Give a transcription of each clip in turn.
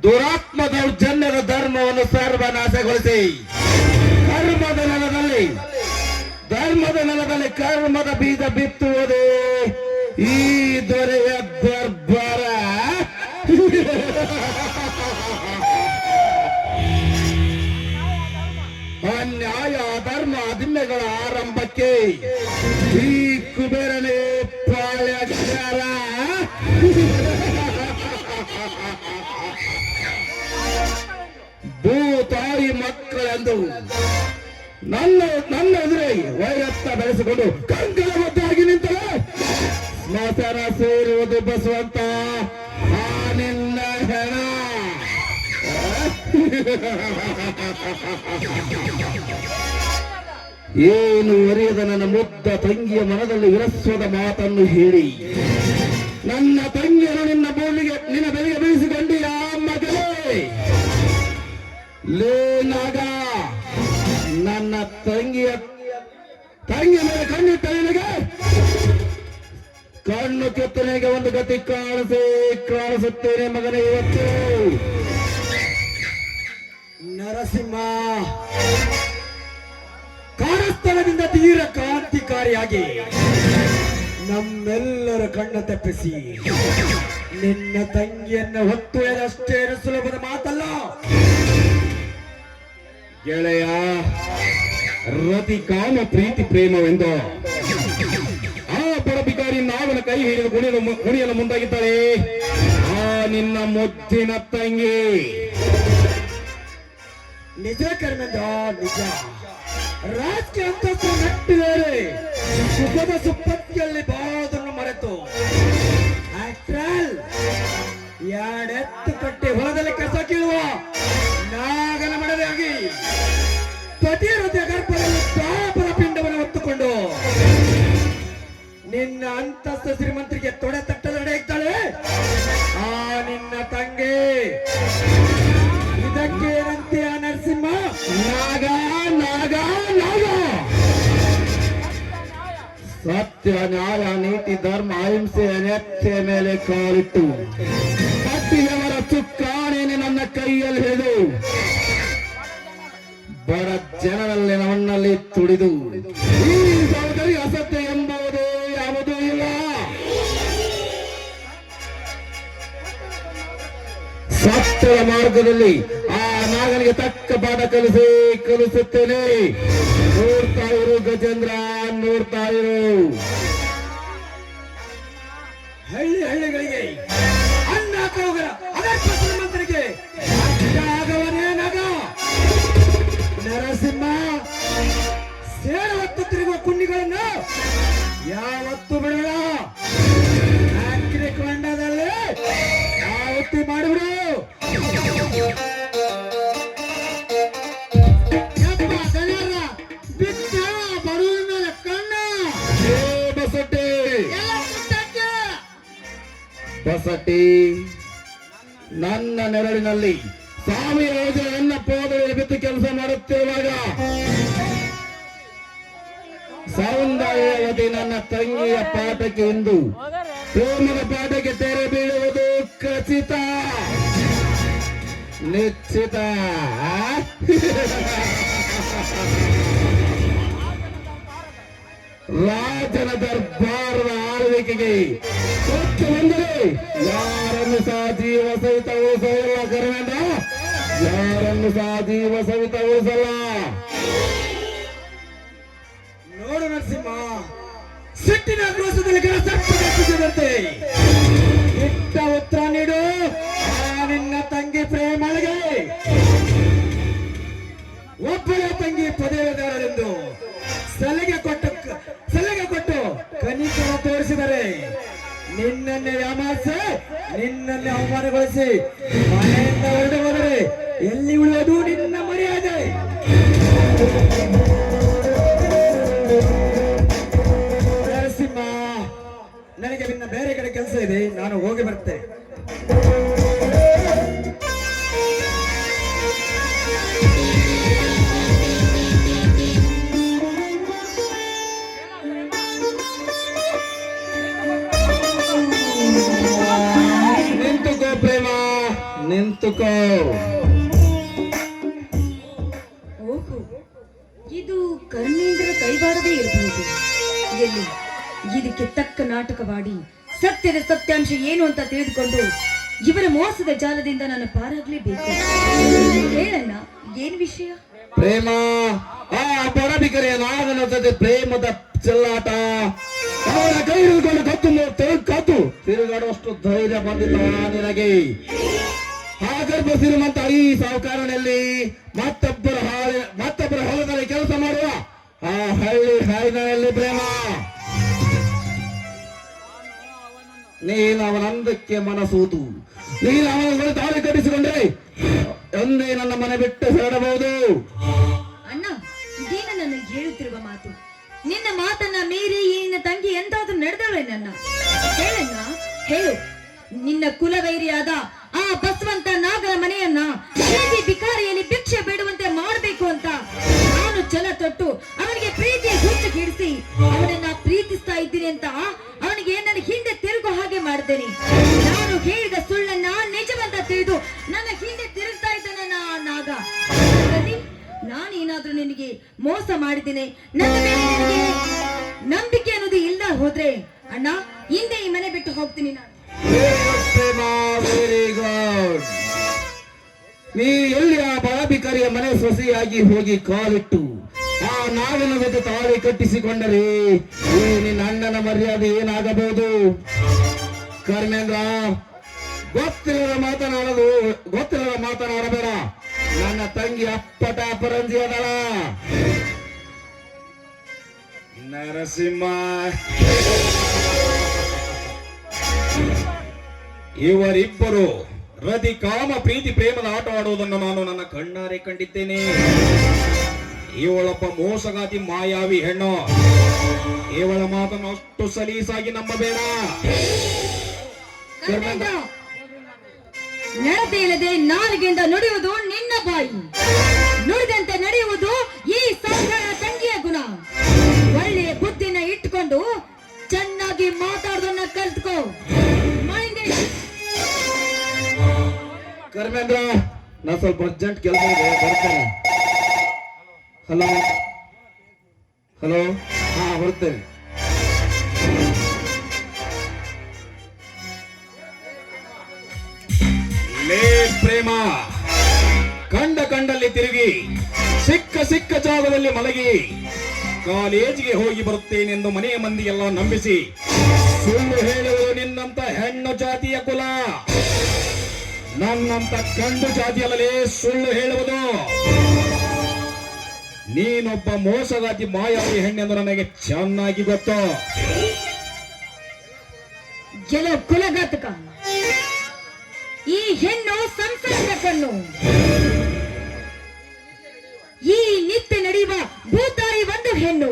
ದುರಾತ್ಮ ದೌರ್ಜನ್ಯದ ಧರ್ಮವನ್ನು ಸರ್ವನಾಶಗೊಳಿಸಿ ಧರ್ಮದ ನೆಲದಲ್ಲಿ ಕರ್ಮದ ಬೀಜ ಬಿತ್ತುವುದೇ ಈ ದೊರೆಯ ದರ್ಬಾರ. ಅನ್ಯಾಯ ಧರ್ಮ ಅಧಿಮ್ಯಗಳ ಆರಂಭಕ್ಕೆ ಈ ಕುಬೇರನೇ ಪಾಳ್ಯಗಾರ. ಭೂತಾಯಿ ಮಕ್ಕಳೆಂದು ನನ್ನ ಎದುರೇ ವೈರತ್ತ ಬೆಳೆಸಿಕೊಂಡು ಕಂಕಣಬದ್ಧಾಗಿ ನಿಂತರೆ ಸ್ಮಶಾನ ಸೇರುವುದು ಬಸವಂತ ಆ ನಿನ್ನ ಹೆಣ. ಏನು ಅರಿಯದ ನನ್ನ ಮುದ್ದ ತಂಗಿಯ ಮನದಲ್ಲಿ ವಿರಸ್ವದ ಮಾತನ್ನು ಹೇಳಿ ನನ್ನ ತಂಗಿಯನ್ನು ನಿನ್ನ ಬೆಲೆಗೆ ಬೀಳಿಸಿಕೊಂಡಿ ಆ ಮಗನೇ. ಲೇನಾಗ ನನ್ನ ತಂಗಿಯ ಮೇಲೆ ಕಣ್ಣಿಟ್ಟ ನಿನಗೆ ಕಣ್ಣು ಕೆತ್ತನೆಗೆ ಒಂದು ಗತಿ ಕಾಣಿಸುತ್ತೇನೆ ಮಗನೇ. ಇವತ್ತು ನರಸಿಂಹ ಕಾರಸ್ಥಳದಿಂದ ತೀರ ಕ್ರಾಂತಿಕಾರಿಯಾಗಿ ನಮ್ಮೆಲ್ಲರ ಕಣ್ಣು ತಪ್ಪಿಸಿ ನಿನ್ನ ತಂಗಿಯನ್ನು ಹೊತ್ತು ಅಷ್ಟೇ ಸುಲಭದ ಮಾತಲ್ಲ ಗೆಳೆಯ. ರತಿ ಕಾಮ ಪ್ರೀತಿ ಪ್ರೇಮವೆಂದು ಆ ಪರಬಿಕಾರಿ ನಾವನ ಕೈ ಹಿಡಿದು ಕುಣಿಯಲು ಮುಂದಾಗಿದ್ದಾಳೆ ಆ ನಿನ್ನ ಮುದ್ದಿನ ತಂಗಿ. ನಿಜ ಕರ್ಮೆಂದ ನಿಜ. ರಾಜಕೀಯ ಅಂತಸ್ತು ನೆಟ್ಟು ಬೇರೆ ಸುಖದ ಸುಪ್ಪತ್ತಿಯಲ್ಲಿ ಬಾಳೋದನ್ನು ಮರೆತು ಎರಡೆತ್ತು ಕಟ್ಟಿ ಹೊಲದಲ್ಲಿ ಕಸ ಕೀಳುವ ನಾಗನ ಮಡವೆಯಾಗಿ ಪತಿರತಿಯ ಗರ್ಭದಲ್ಲಿ ಪಾಪದ ಪಿಂಡವನ್ನು ಹೊತ್ತುಕೊಂಡು ನಿನ್ನ ಅಂತಸ್ತು ಶ್ರೀಮಂತರಿಗೆ ತೊಡೆ ತಟ್ಟಲು ನಡೆಯುತ್ತಾಳೆ ಆ ನಿನ್ನ ತಂಗಿ. ಇದಕ್ಕೇನಂತೆ ಆ ನರಸಿಂಹ? ನಾಗ ನಾಗ ನಾಗ. ಸತ್ಯ ನ್ಯಾಯ ನೀತಿ ಧರ್ಮ ಅಹಿಂಸೆಯ ನೆತ್ತೆಯ ಮೇಲೆ ಕಾಲಿಟ್ಟು ಪಟ್ಟಿಯವರ ಚುಕ್ಕಾಣಿಯನ್ನು ನನ್ನ ಕೈಯಲ್ಲಿ ಹಿಡಿದು ಬಡ ಜನರಲ್ಲಿ ನನ್ನಲ್ಲಿ ತುಡಿದು ಈ ಸೌಂದರ್ಯ ಅಸತ್ಯ ಎಂಬುದು ಯಾವುದೂ ಇಲ್ಲ. ಸತ್ಯದ ಮಾರ್ಗದಲ್ಲಿ ಆ ನಾಗನಿಗೆ ತಕ್ಕ ಪಾಠ ಕಲಿಸುತ್ತೇನೆ. ನೋಡ್ತಾ ಇರು ಗಜೇಂದ್ರ, ನೋಡ್ತಾ ಇರು. ಹಳ್ಳಿಗಳಿಗೆ ಅನ್ನ ಹೋಗರ ಅದರ್ಪ ಶ್ರೀಮಂತರಿಗೆ ಆಗವನೇ ನಗ. ನರಸಿಂಹ ಸೇರ ಹೊತ್ತು ತಿರುಗುವ ಕುಂಡಿಗಳನ್ನು ಯಾವತ್ತು ಬಿಡೋಣ. ಕೊಂಡದಲ್ಲಿ ಯಾವತ್ತಿ ಮಾಡಿಬಿಡು. ಬಿಟ್ಟ ಬರುವಿನ ಮೇಲೆ ಕಣ್ಣ ಬಸಟಿ ನನ್ನ ನೆರಳಿನಲ್ಲಿ ಸ್ವಾಮಿ ರಾಜ ನನ್ನ ಪೋದಲ್ಲಿ ಬಿತ್ತು ಕೆಲಸ ಮಾಡುತ್ತಿರುವಾಗ ಸೌಂದರ್ಯವತಿ ನನ್ನ ತಂಗಿಯ ಪಾಠಕ್ಕೆ ಇಂದು ಪ್ರೇಮದ ಪಾಠಕ್ಕೆ ತೆರೆ ಬೀಳುವುದು ಖಚಿತ ನಿಶ್ಚಿತ. ರಾಜನ ದರ್ಬಾರದ ಆಳ್ವಿಕೆಗೆ ಕೊಟ್ಟು ಬಂದರೆ ಯಾರನ್ನು ಸಹ ಜೀವ ಸಹಿತ ಉಳಿಸಲ್ಲ. ಕರ್ಮೇಂದ್ರ, ಯಾರನ್ನು ಸಹ ಜೀವ ಸಹಿತ ಉಳಿಸಲ್ಲ. ನೋಡು ನರಸಿಂಹ, ಸಿಟ್ಟಿನ ಕ್ರೋಶದಲ್ಲಿ ಸರ್ಪದಂತೆ ಇಟ್ಟ ಉತ್ತರ ನೀಡು ಆ ನಿನ್ನ ತಂಗಿ ಪ್ರೇಮಳಿಗೆ. ಒಬ್ಬಳ ತಂಗಿ ಪದವಿದಾರರೆಂದು ಸಲಿಗೆ ಕೊಟ್ಟು ಕನಿಕರ ತೋರಿಸಿದರೆ ನಿನ್ನನ್ನೇ ಯಾಮಾರಿಸಿ ನಿನ್ನನ್ನೇ ಅವಮಾನಗೊಳಿಸಿ ಮನೆಯಿಂದ ಹೊರಡು ಹೋದರೆ ಎಲ್ಲಿ ಉಳಿಯೋದು ನಿನ್ನ ಮರ್ಯಾದೆ? ಕೆಲಸ ಇದೆ, ನಾನು ಹೋಗಿ ಬರ್ತೇನೆ. ನಿಂತುಕೋ ಪ್ರೇಮ, ನಿಂತುಕೋ. ಓಹೋ, ಇದು ಕರ್ಮೇಂದ್ರ ಕೈವಾಡದೇ ಇರಬಹುದು. ಎಲ್ಲಿ ಇದಕ್ಕೆ ತಕ್ಕ ನಾಟಕವಾಡಿ ಸತ್ಯದ ಸತ್ಯಾಂಶ ಏನು ಅಂತ ತಿಳಿದುಕೊಂಡು ಇವರ ಮೋಸದ ಜಾಲದಿಂದ ನಾನು ಪಾರಾಗ್ಲೇಬೇಕು. ಹೇಳಣ್ಣ, ಏನ್ ವಿಷಯ? ಪ್ರೇಮ, ಆ ಬಡಬಿಕರೆಯ ನಾಗನ ಜೊತೆ ಪ್ರೇಮದ ಚೆಲ್ಲಾಟ. ಅವರ ಕೈ ಹಿಡಿದುಕೊಂಡು ಕತ್ತು ತಿರುಗಾಡುವಷ್ಟು ಧೈರ್ಯ ಬಂದಿಲ್ಲ ನಿನಗೆ. ಆಗರ್ಭ ಶ್ರೀಮಂತ ಈ ಸಾಹುಕಾರನಲ್ಲಿ ಮತ್ತೊಬ್ಬರ ಹೊಲದಲ್ಲಿ ಕೆಲಸ ಮಾಡುವ ಆ ಹಳ್ಳಿ ಹಾಯ್ನಲ್ಲಿ ಪ್ರೇಮ. ನೀನು ಅವನಂದಕ್ಕೆ ಮನಸೂತು, ನೀನು ಅವನ ತಾಳಿ ಕಟ್ಟಿಸಿಕೊಂಡ್ರೆ ಒಂದೇ ನನ್ನ ಮನೆ ಬಿಟ್ಟು ಹೊರಡಬಹುದು. ಅಣ್ಣ, ಇದೇನ ನನಗೆ ಹೇಳುತ್ತಿರುವ ಮಾತು? ನಿನ್ನ ಮಾತನ್ನ ಮೀರಿ ಈ ನಿನ್ನ ತಂಗಿ ಎಂತಾದ್ರೂ ನಡೆದವಳೆ? ನನ್ನ ಹೇಳಣ್ಣ, ಹೇಳು. ನಿನ್ನ ಕುಲವೈರಿಯಾದ ಆ ಬಸವಂತ ನಾಗರ ಮನೆಯನ್ನ ಪ್ರೀತಿ ಬಿಕಾರಿಯಲ್ಲಿ ಭಿಕ್ಷೆ ಬೇಡುವಂತೆ ಮಾಡಬೇಕು ಅಂತ ನಾನು ಛಲ ತೊಟ್ಟು ಅವನಿಗೆ ಪ್ರೀತಿ ಹುಚ್ಚು ಕಿಡಿಸಿ ಅವನನ್ನ ಪ್ರೀತಿಸ್ತಾ ಇದ್ದೀನಿ ಅಂತ ಅವನಿಗೆ ನನ್ನ ಹಿಂದೆ ತಿರುಗೋ ಹಾಗೆ ಮಾಡಿದ್ದೇನೆ. ನಾನು ಹೇಳಿದ ಸುಳ್ಳನ್ನ ನಿಜವಂತ ತಿಳಿದು ನನ್ನ ಹಿಂದೆ ತಿರುಗ್ತಾ ಇದ್ದಾನ ನಾಗ. ನಾನೇನಾದ್ರೂ ನಿನಗೆ ಮೋಸ ಮಾಡಿದ್ದೇನೆ, ನನ್ನ ಮೇಲೆ ನಿನಗೆ ನಂಬಿಕೆ ಅನ್ನೋದು ಇಲ್ಲ ಹೋದ್ರೆ ಅಣ್ಣ, ಹಿಂದೆ ಈ ಮನೆ ಬಿಟ್ಟು ಹೋಗ್ತೀನಿ ನಾನು. Very good. ನೀ ಎಲ್ಲಿ ಆ ಬಾಬಿಕರಿಯ ಮನೆ ಸೊಸೆಯಾಗಿ ಹೋಗಿ ಕಾಲಿಟ್ಟು ಆ ನಾಗನ ಜೊತೆ ತಾಳಿ ಕಟ್ಟಿಸಿಕೊಂಡರೆ ಈ ನಿನ್ನ ಅಣ್ಣನ ಮರ್ಯಾದೆ ಏನಾಗಬಹುದು? ಕರ್ಮೇಂದ್ರ, ಗೊತ್ತಿಲ್ಲದ ಮಾತನಾಡಬೇಡ. ನನ್ನ ತಂಗಿ ಅಪ್ಪಟ ಅಪರಂಜಿ ಅದಳ. ನರಸಿಂಹ, ಇವರಿಬ್ಬರು ರತಿ ಕಾಮ ಪ್ರೀತಿ ಪ್ರೇಮದ ಆಟ ಆಡುವುದನ್ನು ನಾನು ನನ್ನ ಕಣ್ಣಾರೆ ಕಂಡಿದ್ದೇನೆ. ಇವಳೊಬ್ಬ ಮೋಸಗಾತಿ ಮಾಯಾವಿ ಹೆಣ್ಣು. ಇವಳ ಮಾತನ್ನು ಅಷ್ಟು ಸಲೀಸಾಗಿ ನಂಬಬೇಡ. ನಡತೆ ಇಲ್ಲದೆ ನಾಲಿಗೆಯಿಂದ ನುಡಿಯುವುದು ನಿನ್ನ ಬಾಯಿ, ನುಡಿದಂತೆ ನಡೆಯುವುದು ಈ ಸಾಧಾರಣ ತಂಗಿಯ ಗುಣ. ಒಳ್ಳೆಯ ಬುದ್ಧಿನ ಇಟ್ಟುಕೊಂಡು ಚೆನ್ನಾಗಿ ಮಾತಾಡೋದನ್ನ ಕಲ್ತ್ಕೋ. ಕರ್ಮೇಂದ್ರ, ನಾ ಸ್ವಲ್ಪ ಅರ್ಜೆಂಟ್ ಕೆಲಸ ಇದೆ, ಬರ್ತೇನೆ. ಹಲೋ ಹಲೋ, ಹಾ ಬರ್ತೇನೆ. ಲೇ ಪ್ರೇಮ, ಕಂಡಲ್ಲಿ ತಿರುಗಿ ಸಿಕ್ಕ ಜಾಗದಲ್ಲಿ ಮಲಗಿ ಕಾಲೇಜಿಗೆ ಹೋಗಿ ಬರುತ್ತೇನೆಂದು ಮನೆಯ ಮಂದಿಗೆಲ್ಲ ನಂಬಿಸಿ ಸುಳ್ಳು ಹೇಳುವುದು ನಿನ್ನಂತ ಹೆಣ್ಣು ಜಾತಿಯ ಕುಲ. ನನ್ನಂತ ಗಂಡು ಜಾತಿಯಲ್ಲೇ ಸುಳ್ಳು ಹೇಳುವುದು. ನೀನೊಬ್ಬ ಮೋಸಗಾತಿ ಮಾಯಾವಿ ಹೆಣ್ಣೆಂದು ನನಗೆ ಚೆನ್ನಾಗಿ ಗೊತ್ತು. ಕುಲಘಾತಕ ಈ ಹೆಣ್ಣು ಸಂಸಾರದ ಕಣ್ಣು. ಈ ನಿತ್ಯ ನಡೆಯುವ ಭೂತಾಯಿ ಒಂದು ಹೆಣ್ಣು,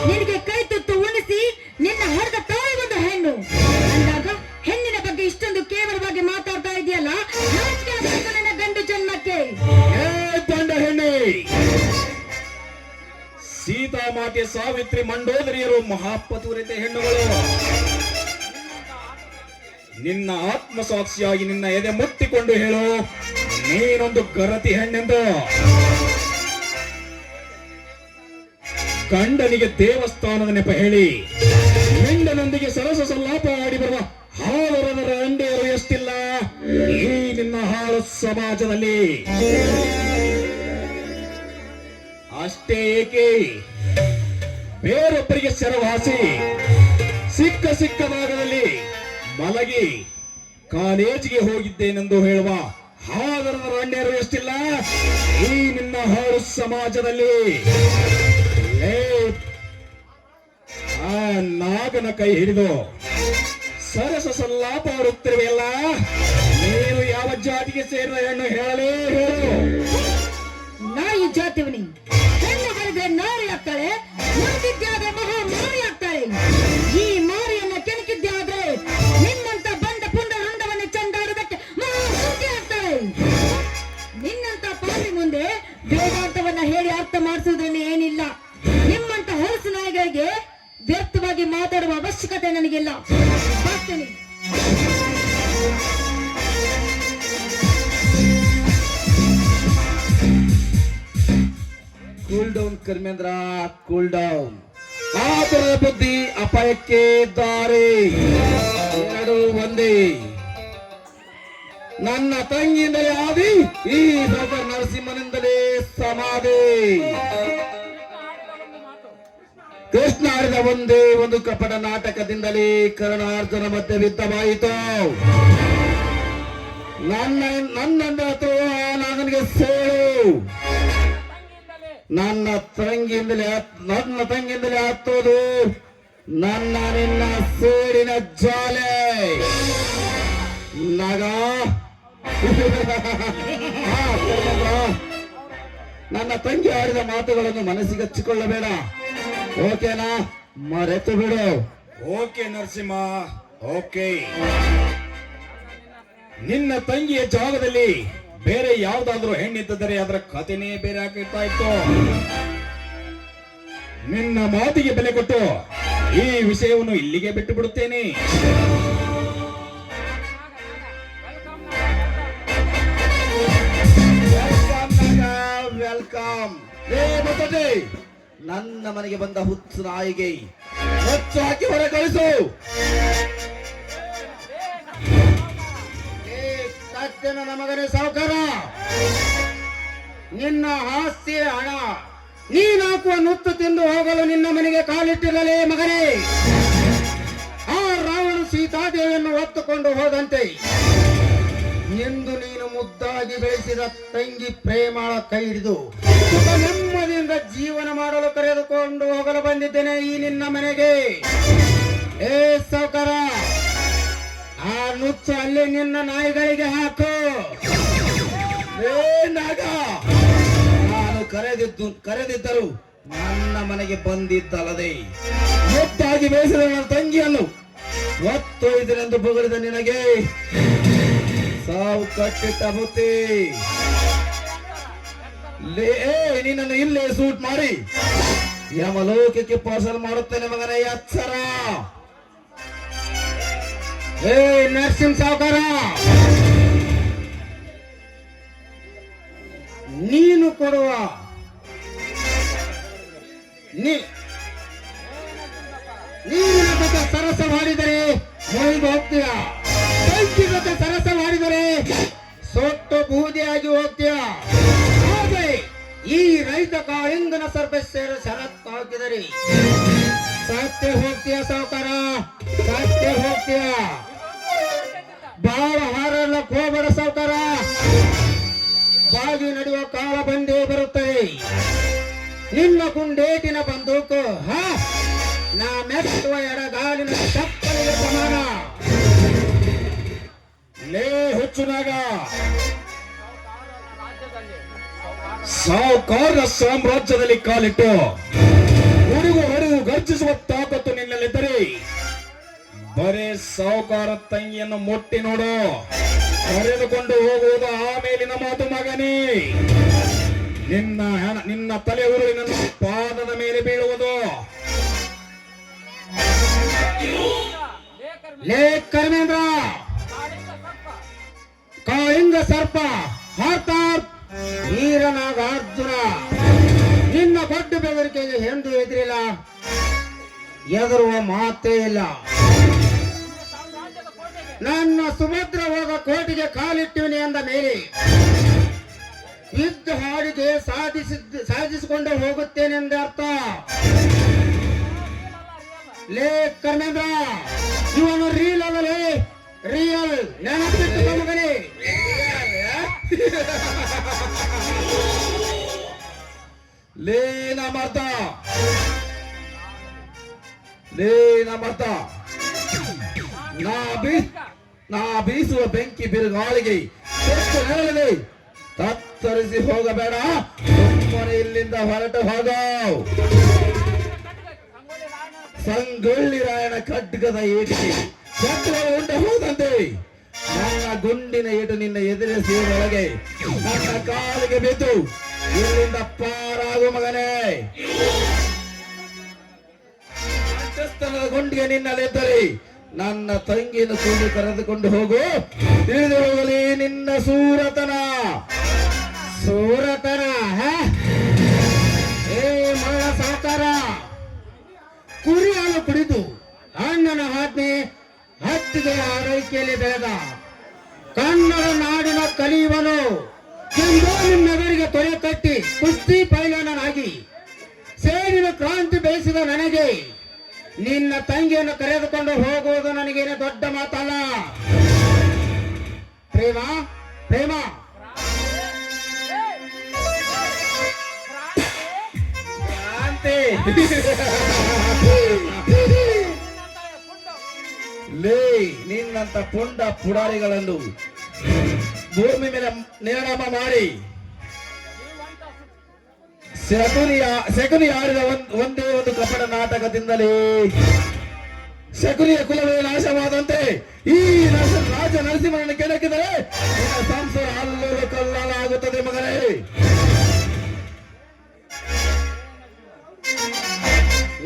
ನಿನಗೆ ಕೈ ತುತ್ತು ಉಣಿಸಿ ನಿನ್ನ ಹರದ ತಾಯಿ ಒಂದು ಹೆಣ್ಣು ಅಂದಾಗ ಹೆಣ್ಣಿನ ಬಗ್ಗೆ ಇಷ್ಟೊಂದು ಕೇವಲವಾಗಿ ಮಾತಾಡ್ತಾ ಇದೆಯಲ್ಲ, ನಾಚಿಕೆ ಆಗಬೇಕು ನನ್ನ ಗಂಡು ಜನ್ಮಕ್ಕೆ. ತಂಡ ಹೆಣ್ಣೆ, ಸೀತಾ ಮಾತೆ, ಸಾವಿತ್ರಿ, ಮಂಡೋದರಿಯರು ಮಹಾಪತುರಿತ ಹೆಣ್ಣುಗಳು. ನಿನ್ನ ಆತ್ಮಸಾಕ್ಷಿಯಾಗಿ ನಿನ್ನ ಎದೆ ಮುಟ್ಟಿಕೊಂಡು ಹೇಳು, ನೀನೊಂದು ಗರತಿ ಹೆಣ್ಣೆಂದು. ಗಂಡನಿಗೆ ದೇವಸ್ಥಾನದ ನೆಪ ಹೇಳಿ ಹೆಂಡನೊಂದಿಗೆ ಸರಸ ಸಲ್ಲಾಪ ಆಡಿ ಬರುವ ಹಾಲರದ ಅಂಡೆಯರು ಎಷ್ಟಿಲ್ಲ ಈ ನಿನ್ನ ಹಾಳು ಸಮಾಜದಲ್ಲಿ. ಅಷ್ಟೇ ಏಕೆ, ಬೇರೊಬ್ಬರಿಗೆ ಸೆರವಾಸಿ ಸಿಕ್ಕ ಭಾಗದಲ್ಲಿ ಮಲಗಿ ಕಾಲೇಜಿಗೆ ಹೋಗಿದ್ದೇನೆಂದು ಹೇಳುವ ಹಾಲರದ ಅಂಡೆಯರು ಎಷ್ಟಿಲ್ಲ ಈ ನಿನ್ನ ಹಾಳು ಸಮಾಜದಲ್ಲಿ. ಆ ನಾಗನ ಕೈ ಹಿಡಿದು ಸರಸ ಸಲ್ಲಾಪ ಆಡುತ್ತಿರುವೆಯಲ್ಲ, ನೀನು ಯಾವ ಜಾತಿಗೆ ಸೇರಿದ ಹೆಣ್ಣು ಹೇಳಲೇ ಹೇಳು. ನಾಯಿ ಜಾತಿವನಿ ಹೆಣ್ಣು ಬರೆದ್ರೆ ನಾರಿ ಆಗ್ತಾಳೆ, ಮುರಿದಿದ್ದಾದ್ರೆ ಮಹಾ ಮಾರಿ ಆಗ್ತಾಳೆ. ಈ ಮಾರಿಯನ್ನ ಕೆಣಕಿದ್ದಾದ್ರೆ ನಿಮ್ಮ ಅರ್ಥ ಮಾಡಿಸೋದ್ರಲ್ಲಿ ಏನಿಲ್ಲ. ನಿಮ್ಮಂತ ಹೊಲಸು ನಾಯಿಗಳಿಗೆ ವ್ಯರ್ಥವಾಗಿ ಮಾತಾಡುವ ಅವಶ್ಯಕತೆ ನನಗಿಲ್ಲ. ಬರ್ತೀನಿ. Cool down Karmendra, cool down. ಆತುರದ ಬುದ್ಧಿ ಅಪಾಯಕ್ಕೆ ದಾರಿ ಎರಡು ಒಂದೇ. ನನ್ನ ತಂಗಿಯಿಂದಲೇ ಆದಿ, ಈ ಡಾಕ್ಟರ್ ನರಸಿಂಹನಿಂದಲೇ ಸಮಾಧಿ. ಕೃಷ್ಣ ಆಡಿದ ಒಂದೇ ಒಂದು ಕಪಟ ನಾಟಕದಿಂದಲೇ ಕರ್ಣಾರ್ಜುನ ಮಧ್ಯೆ ಯುದ್ಧವಾಯಿತು. ನನ್ನಿಂದ ನನಗೆ ಸೋಲು. ನನ್ನ ತಂಗಿಯಿಂದಲೇ ಹತ್ತೋದು ನಿನ್ನ ಸೇಡಿನ ಜಾಲೆ. ನಗ ನನ್ನ ತಂಗಿ ಆಡಿದ ಮಾತುಗಳನ್ನು ಮನಸ್ಸಿಗೆ ಹಚ್ಚಿಕೊಳ್ಳಬೇಡ, ಓಕೆನಾ? ಮರೆತು ಬಿಡು. Okay Narasimha, okay. ನಿನ್ನ ತಂಗಿಯ ಜಾಗದಲ್ಲಿ ಬೇರೆ ಯಾವ್ದಾದ್ರೂ ಹೆಣ್ಣಿದ್ದರೆ ಅದರ ಕಥೆನೇ ಬೇರೆ ಆಗ್ತಾ ಇತ್ತು. ನಿನ್ನ ಮಾತಿಗೆ ಬೆಲೆ ಕೊಟ್ಟು ಈ ವಿಷಯವನ್ನು ಇಲ್ಲಿಗೆ ಬಿಟ್ಟು ಬಿಡುತ್ತೇನೆ. ವೆಲ್ಕಮ್. ನನ್ನ ಮನೆಗೆ ಬಂದ ಹುಚ್ಚು ನಾಯಿಗೆ ಹೊತ್ತು ಹಾಕಿ ಹೊರ ಕಳಿಸು. ನನ್ನ ಮಗನೇ ಸಾವುಕಾರ, ನಿನ್ನ ಆಸ್ತಿ ಹಣ ನೀನು ಹಾಕುವ ನುತ್ತು ತಿಂದು ಹೋಗಲು ನಿನ್ನ ಮನೆಗೆ ಕಾಲಿಟ್ಟಿರಲೇ ಮಗನೇ. ಆ ರಾವಣ ಸೀತಾದೇವಿಯನ್ನು ಹೊತ್ತುಕೊಂಡು ಹೋದಂತೆ ಎಂದು ನೀನು ಮುದ್ದಾಗಿ ಬೆಳೆಸಿದ ತಂಗಿ ಪ್ರೇಮಾಳ ಕೈ ಹಿಡಿದು ನೆಮ್ಮದಿಯಿಂದ ಜೀವನ ಮಾಡಲು ಕರೆದುಕೊಂಡು ಹೋಗಲು ಬಂದಿದ್ದೇನೆ ಈ ನಿನ್ನ ಮನೆಗೆ. ಏ ಸಾವುಕಾರ, ಆ ನುಚ್ಚು ಅಲ್ಲಿ ನಿನ್ನ ನಾಯಿಗಳಿಗೆ ಹಾಕು. ನಾಗ, ನಾನು ಕರೆದಿದ್ದರು ನನ್ನ ಮನೆಗೆ ಬಂದಿದ್ದಲ್ಲದೆ ಮುದ್ದಾಗಿ ಬೇಯಿಸಿದ ನನ್ನ ತಂಗಿಯನ್ನು ಒತ್ತೊಯ್ದನೆಂದು ಬೊಗಳಿದ ನಿನಗೆ ಸಾವು ಕಟ್ಟಿಟ್ಟ ಬುತ್ತಿ. ನಿನ್ನನ್ನು ಇಲ್ಲೇ ಸೂಟ್ ಮಾಡಿ ಯಮಲೋಕಕ್ಕೆ ಪಾರ್ಸಲ್ ಮಾಡುತ್ತೇನೆ ಮಗನೇ, ಎಚ್ಚರ. ಏ ನರಸಿಂಹ ಸಾವುಕಾರ, ನೀನು ಕೊಡುವ ನೀರಿನ ಜೊತೆ ಸರಸ ಮಾಡಿದರೆ ಮುಳುಗಿ ಹೋಗ್ತೀಯ, ಬೆಂಕಿ ಜೊತೆ ಸರಸ ಮಾಡಿದರೆ ಸೊಟ್ಟು ಬೂದಿಯಾಗಿ ಹೋಗ್ತೀಯ. ಹಾಗೆ ಈ ರೈತ ಕಾಳಿಂಗನ ಸರ್ವೇಶ್ವರ ಷರತ್ತು ಹಾಕಿದರೆ ಸತ್ಯ ಹೋಗ್ತೀಯ ಸಾವುಕಾರ, ಸತ್ಯ ಹೋಗ್ತೀಯ. ಬಹಳ ಹಾರಲಕ್ಕೆ ಹೋಗಬೇಡ ಸಾವುಕಾರ, ಬಾಗಿ ನಡೆಯುವ ಕಾಲ ಬಂದೇ ಬರುತ್ತದೆ. ನಿನ್ನ ಗುಂಡೇಟಿನ ಬಂದೂಕು ನಾ ಮೆಟ್ಟುವ ಎಡಗಾಲಿನ ಚಪ್ಪಲಿಗೆ ಸಮಾನ. ಲೇ ಹುಚ್ಚುನಾಗ, ಸಾವುಕಾರ ಸಾಮ್ರಾಜ್ಯದಲ್ಲಿ ಕಾಲಿಟ್ಟು ಹುಡುಗು ಹೊಡೆದು ಗರ್ಜಿಸುವ ತಾಕತ್ತು ನಿನ್ನಲ್ಲಿದ್ದರೆ ಬರೇ ಸಾವುಕಾರ ತಂಗಿಯನ್ನು ಮುಟ್ಟಿ ನೋಡು. ಕರೆದುಕೊಂಡು ಹೋಗುವುದು ಆಮೇಲಿನ ಮಾತು ಮಗನೇ. ನಿನ್ನ ತಲೆ ಉರುಳಿ ನನ್ನ ಪಾದದ ಮೇಲೆ ಬೀಳುವುದು. ಲೇ ಕರ್ಮೇಂದ್ರ, ಕಾಳಿಂಗ ಸರ್ಪ ಹಾರ್ತಾರ್ ವೀರನಾಗ ಅರ್ಜುನ, ನಿನ್ನ ದೊಡ್ಡ ಬೆದರಿಕೆಗೆ ಎಂದು ಎದುರಿಲ್ಲ, ಎದುರುವ ಮಾತೇ ಇಲ್ಲ. ನನ್ನ ಸುಭದ್ರ ಹೋಗ ಕೋಟೆಗೆ ಕಾಲಿಟ್ಟಿವನಿ ಅಂದ ಮೇಲೆ ಯುದ್ಧ ಹಾಡಿಗೆ ಸಾಧಿಸಿಕೊಂಡು ಹೋಗುತ್ತೇನೆಂದ ಅರ್ಥ. ಲೇ ಕರ್ಮೇಂದ್ರ, ಇವನು ರೀಲ್ ಅಲ್ಲಲೇ, ರಿಯಲ್. ನೆನಪಿಟ್ಟು ಮಗನೇ. ಲೇನ ಮರ್ತ, ಲೇನ ಮರ್ತ, ನಾ ಬೀಸುವ ಬೆಂಕಿ ಬಿರುಗಾಳಿಗೆ ಹೇಳದೆ ತತ್ತರಿಸಿ ಹೋಗಬೇಡ. ಸುಮ್ಮನೆ ಇಲ್ಲಿಂದ ಹೊರಟು ಹೋಗ. ಸಂಗೊಳ್ಳಿ ರಾಯಣ ಖಡ್ಗದ ಏಟಿಗೆ ಉಂಡ ಹೋದಂತೆ ನನ್ನ ಗುಂಡಿನ ಏಟು ನಿನ್ನ ಎದುರಿಸಿ ಒಳಗೆ ನನ್ನ ಕಾಲಿಗೆ ಬಿದ್ದು ಇಲ್ಲಿಂದ ಪಾರಾಗು ಮಗನೇ. ರಾಜಸ್ಥಾನದ ಗುಂಡಿಗೆ ನಿನ್ನಲ್ಲಿದ್ದರೆ ನನ್ನ ತಂಗಿಯನ್ನು ಕೂಡಿ ಕರೆದುಕೊಂಡು ಹೋಗು. ತಿಳಿದು ಹೋಗಲಿ ನಿನ್ನ ಸೂರತನ. ಸೂರತನ ಏ ಮಗಳ ಸಾಕಾರ, ಕುರಿ ಹಾಲು ಕುಡಿದು ಅಣ್ಣನ ಆಜ್ಞೆ ಹತ್ತಿಗೆ ಆರೈಕೆಯಲ್ಲಿ ಬೆಳೆದ ಕನ್ನಡ ನಾಡಿನ ಕಲಿಯುವನು ಎಂದು ನಿಮ್ಮೆದುರಿಗೆ ತೊರೆ ಕಟ್ಟಿ ಕುಸ್ತಿ ಪೈಲವನಾಗಿ ಸೇಡಿನ ಕ್ರಾಂತಿ ಬೆಳೆಸಿದ ನನಗೆ ನಿನ್ನ ತಂಗಿಯನ್ನು ಕರೆದುಕೊಂಡು ಹೋಗುವುದು ನನಗೇನು ದೊಡ್ಡ ಮಾತಲ್ಲ. ಪ್ರೇಮ ಪ್ರೇಮ ಕ್ರಾಂತಿ. ಲೇ ನಿನ್ನಂತ ಪುಂಡ ಪುಡಾರಿಗಳನ್ನು ಭೂಮಿ ಮೇಲೆ ನಿರ್ಣಾಮ ಮಾಡಿ ಶಕುನಿ ಆಡಿದ ಒಂದೇ ಒಂದು ಕಪಟ ನಾಟಕದಿಂದಲೇ ಶಕುನಿಯ ಕುಲವೇ ನಾಶವಾದಂತೆ ಈ ರಾಜ ನರಸಿಂಹನನ್ನು ಕೆಣಕಿದರೆ ನಿನ್ನ ಸಂಸಾರ ಅಲ್ಲೋಲ ಕಲ್ಲಾಗುತ್ತದೆ ಮಗನೇ.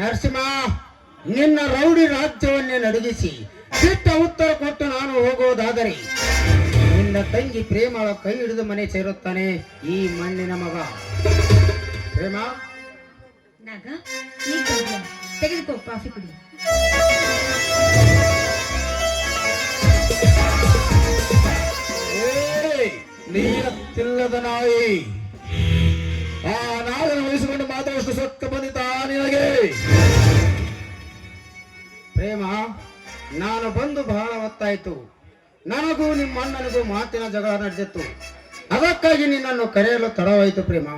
ನರಸಿಂಹ, ನಿನ್ನ ರೌಡಿ ರಾಜ್ಯವನ್ನೇ ನಡುಗಿಸಿ ಸಿಟ್ಟ ಉತ್ತರ ಕೊಟ್ಟು ನಾನು ಹೋಗುವುದಾದರೆ ನಿನ್ನ ತಂಗಿ ಪ್ರೇಮಳ ಕೈ ಹಿಡಿದು ಮನೆ ಸೇರುತ್ತಾನೆ ಈ ಮಣ್ಣಿನ ಮಗ. ಪ್ರೇಮ ನಾಗ ಈ ಕೈಯ ತೆಗೆದುಕೋ, ಕಾಫಿ ಕುಡಿ. ನೀನತ್ತಿಲ್ಲದ ನಾಯಿ, ಆ ನಾಗನ್ನು ಉಳಿಸಿಕೊಂಡು ಮಾತಾಡುವಷ್ಟು ಸೊಕ್ಕ ಬಂದಿತಾ ನಿನಗೆ? ಪ್ರೇಮ, ನಾನು ಬಂದು ಬಹಳ ಹೊತ್ತಾಯಿತು. ನನಗೂ ನಿಮ್ಮ ಅಣ್ಣನಿಗೂ ಮಾತಿನ ಜಗಳ ನಡೆದಿತ್ತು. ಅದಕ್ಕಾಗಿ ನಿನ್ನನ್ನು ಕರೆಯಲು ತಡವಾಯಿತು ಪ್ರೇಮ.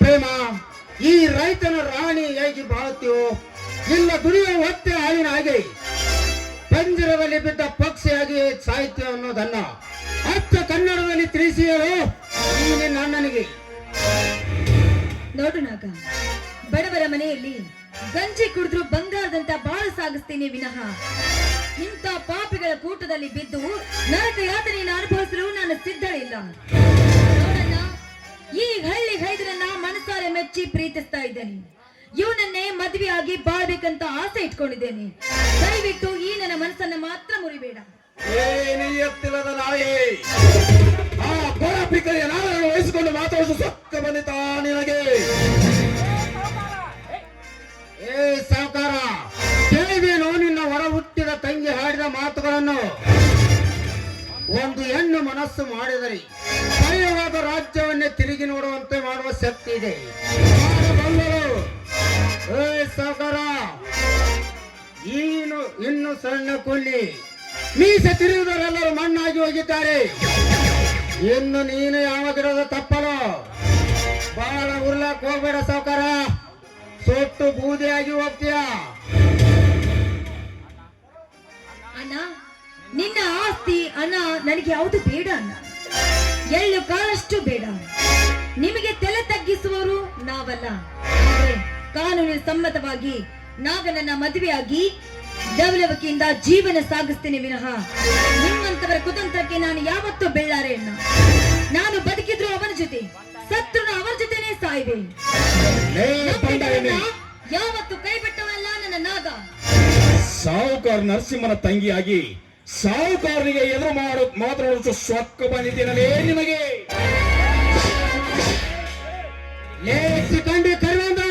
ಪ್ರೇಮ, ಈ ರೈತನ ರಾಣಿ ಹೇಗೆ ಬಾಳುತ್ತೀವೋ ಇಲ್ಲ ದುಡಿಯುವ ಹೊತ್ತೆ ಹಾವಿನ ಹಾಗೆ ಪಂಜರದಲ್ಲಿ ಬಿದ್ದ ಪಕ್ಷಿಯಾಗಿ ಸಾಹಿತ್ಯ ಅನ್ನೋದನ್ನ ಅಚ್ಚ ಕನ್ನಡದಲ್ಲಿ ತಿಳಿಸಿ ಹೇಳು ಈ ನಿನ್ನ ಅಣ್ಣನಿಗೆ. ನೋಡು ನಾಗ, ಬಡವರ ಮನೆಯಲ್ಲಿ ಗಂಜಿ ಕುಡಿದ್ರು ಬಂಗಾರದಂತ ಬಾಳು ಸಾಗಿಸ್ತೀನಿ ವಿನಃ ಇಂಥ ಪಾಪಿಗಳ ಕೂಟದಲ್ಲಿ ಬಿದ್ದು ನರಕ ಯಾತನೆಯನ್ನು ಅನುಭವಿಸಲು ನಾನು ಸಿದ್ಧಳಿಲ್ಲ. ನೋಡಣ್ಣ, ಈ ಹಳ್ಳಿ ಹೈದರನ್ನ ಮನಸಾರೆ ಮೆಚ್ಚಿ ಪ್ರೀತಿಸ್ತಾ ಇದ್ದೇನೆ. ಇವನನ್ನೇ ಮದುವೆಯಾಗಿ ಬಾಳ್ಬೇಕಂತ ಆಸೆ ಇಟ್ಕೊಂಡಿದ್ದೇನೆ. ದಯವಿಟ್ಟು ಈ ನನ್ನ ಮನಸ್ಸನ್ನ ಮಾತ್ರ ಮುರಿಬೇಡ. ಎತ್ತಿಲ್ಲದ ನಾಯಿ, ಆ ಗೋಳಪಿಕರಿಯ ನಾಗರನ್ನು ವಹಿಸಿಕೊಂಡು ಮಾತಾಡುವುದು ಸೊಕ್ಕ ಬಂದಿತಾ ನಿನಗೆ? ಏ ಸಾವುಕಾರ, ಕೇಳಿದೇನು ನಿನ್ನ ಹೊರ ಹುಟ್ಟಿದ ತಂಗಿ ಹಾಡಿದ ಮಾತುಗಳನ್ನು? ಒಂದು ಹೆಣ್ಣು ಮನಸ್ಸು ಮಾಡಿದರೆ ಭಯವಾದ ರಾಜ್ಯವನ್ನೇ ತಿರುಗಿ ನೋಡುವಂತೆ ಮಾಡುವ ಶಕ್ತಿ ಇದೆ. ಮಾಡಬಲ್ಲರು. ಏ ಸಾವುಕಾರ, ಇನ್ನು ಸಣ್ಣ ಕೂಲಿ ಮೀಸೆ ತಿರುವುದರೆಲ್ಲರೂ ಮಣ್ಣಾಗಿ ಹೋಗಿದ್ದಾರೆ. ಇನ್ನು ನೀನು ಯಾವ ಗಿಡದ ತಪ್ಪಲು ಬಹಳ ಉರ್ಲಕ್ ಹೋಗ್ಬೇಡ ಸಾವುಕಾರ, ಸೊಟ್ಟು ಬೂದಿಯಾಗಿ ಹೋಗ್ತೀಯ. ಅಣ್ಣ, ನಿನ್ನ ಆಸ್ತಿ ಹಣ ನನಗೆ ಯಾವುದು ಬೇಡ ಅಣ್ಣ. ಎಳ್ಳು ಕಾಳಷ್ಟು ಬೇಡ. ನಿಮಗೆ ತಲೆ ತಗ್ಗಿಸುವವರು ನಾವಲ್ಲ. ಆದ್ರೆ ಕಾನೂನಿನ ಸಮ್ಮತವಾಗಿ ನಾಗನನ್ನ ಮದುವೆಯಾಗಿ ಲವಲವಿಕೆಯಿಂದ ಜೀವನ ಸಾಗಿಸ್ತೇನೆ ವಿನಃ ನಿಮ್ಮಂತವರ ಕುತಂತ್ರಕ್ಕೆ ನಾನು ಯಾವತ್ತೂ ಬೆಳ್ಳಾರೆ ಅಣ್ಣ. ನಾನು ಬದುಕಿದ್ರು ಅವನ ಜೊತೆ, ಸತ್ರು ಅವರ ಜೊತೆನೇ ಸಾಯ್ವೆ. ಯಾವತ್ತು ಕೈ ಬಿಟ್ಟವಲ್ಲ ನನ್ನ ನಾಗ. ಸಾಹುಕಾರ ನರಸಿಂಹನ ತಂಗಿಯಾಗಿ ಸಾಹುಕಾರನಿಗೆ ಎದುರು ಮಾತನಾಡುವ ಸೊಕ್ಕ ಬಂದಿದ್ದೇನಲೇ ನಿನಗೆ? ಕಂಡು ಕರ್ವೇಂದ್ರ,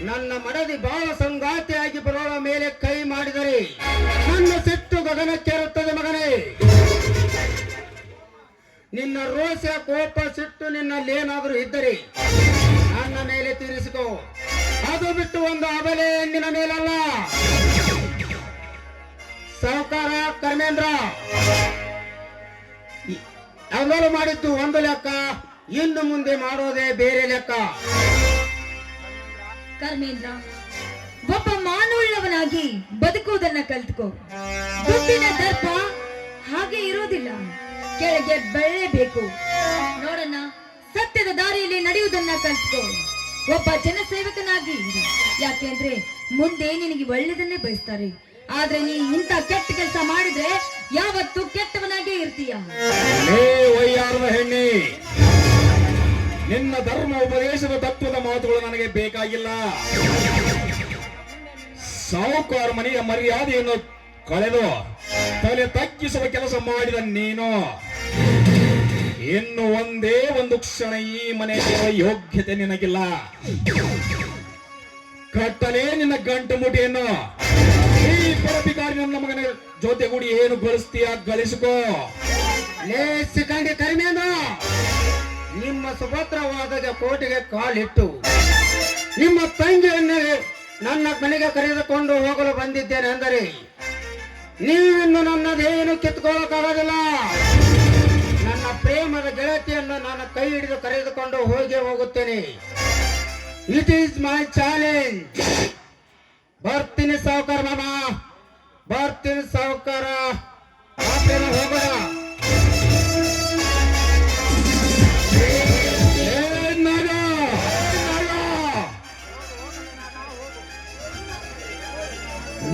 ನನ್ನ ಮಡದಿ ಬಾಳ ಸಂಗಾತಿಯಾಗಿ ಬರೋಳ ಮೇಲೆ ಕೈ ಮಾಡಿದರೆ ನನ್ನ ಸಿಟ್ಟು ಗಗನಕ್ಕೇರುತ್ತದೆ ಮಗನೇ. ನಿನ್ನ ರೋಷ ಕೋಪ ಸಿಟ್ಟು ನಿನ್ನಲ್ಲೇನಾದರೂ ಇದ್ದರೆ ನನ್ನ ಮೇಲೆ ತೀರಿಸಿಕೋ. ಅದು ಬಿಟ್ಟು ಒಂದು ಅಬಲೆ ಹೆಣ್ಣಿನ ಮೇಲಲ್ಲ. ಸಾಹುಕಾರ ಕರ್ಮೇಂದ್ರ, ಅವಳು ಮಾಡಿದ್ದು ಒಂದು ಲೆಕ್ಕ, ಇನ್ನು ಮುಂದೆ ಮಾಡೋದೇ ಬೇರೆ ಲೆಕ್ಕ. ಕರ್ಮೇಂದ್ರ, ಒಬ್ಬ ಮಾನವುಳ್ಳವನಾಗಿ ಬದುಕುವುದನ್ನ ಕಲ್ತ್ಕೋ. ದುಡ್ಡಿನ ದರ್ಪ ಹಾಗೆ ಇರೋದಿಲ್ಲ, ಕೆಳಗೆ ಬೆಳೆಯಬೇಕು. ನೋಡಣ್ಣ, ಸತ್ಯದ ದಾರಿಯಲ್ಲಿ ನಡೆಯುವುದನ್ನ ಕಲ್ತ್ಕೋ. ಒಬ್ಬ ಜನಸೇವಕನಾಗಿ ಇರು. ಯಾಕೆಂದ್ರೆ ಮುಂದೆ ನಿನಗೆ ಒಳ್ಳೆಯದನ್ನೇ ಬಯಸ್ತಾರೆ. ಆದ್ರೆ ನೀ ಇಂಥ ಕೆಟ್ಟ ಕೆಲಸ ಮಾಡಿದ್ರೆ ಯಾವತ್ತು ಕೆಟ್ಟವನಾಗೇ ಇರ್ತೀಯ. ವಯ್ಯಾರದ ಹೆಣ್ಣೆ, ನಿನ್ನ ಧರ್ಮ ಉಪದೇಶದ ತತ್ವದ ಮಾತುಗಳು ನನಗೆ ಬೇಕಾಗಿಲ್ಲ. ಸಾಹುಕಾರ ಮನೆಯ ಮರ್ಯಾದೆಯನ್ನು ಕಳೆದು ತಲೆ ತಗ್ಗಿಸುವ ಕೆಲಸ ಮಾಡಿದ ನೀನು ಇನ್ನು ಒಂದೇ ಒಂದು ಕ್ಷಣ ಈ ಮನೆಯ ಯೋಗ್ಯತೆ ನಿನಗಿಲ್ಲ. ಕಟ್ಟಲೇ ನಿನ್ನ ಗಂಟು ಮುಟಿಯನ್ನು. ಈ ಪರಪಿಕಾರಿ ನನ್ನ ಮಗನ ಜೊತೆಗೂಡಿ ಏನು ಗಳಿಸ್ತೀಯ ಗಳಿಸಿಕೋ. ಲೇ ಸಿಕಂಡಿ ಕರಿಮೇನು, ನಿಮ್ಮ ಸುಭದ್ರವಾದ ಕೋಟೆಗೆ ಕಾಲಿಟ್ಟು ನಿಮ್ಮ ತಂಗಿಯನ್ನು ನನ್ನ ಮನೆಗೆ ಕರೆದುಕೊಂಡು ಹೋಗಲು ಬಂದಿದ್ದೇನೆ ಅಂದರೆ ನೀವಿನ್ನು ನನ್ನದೇನು ಕಿತ್ಕೊಳ್ಳೋಕ್ಕಾಗೋದಿಲ್ಲ. ನನ್ನ ಪ್ರೇಮದ ಗೆಳತಿಯನ್ನು ನಾನು ಕೈ ಹಿಡಿದು ಕರೆದುಕೊಂಡು ಹೋಗುತ್ತೇನೆ. It is my challenge. ಬರ್ತೀನಿ ಸಾವುಕಾರ ಮಾಮ, ಬರ್ತೀನಿ ಸಾವುಕಾರ. ಹೋಗೋಣ.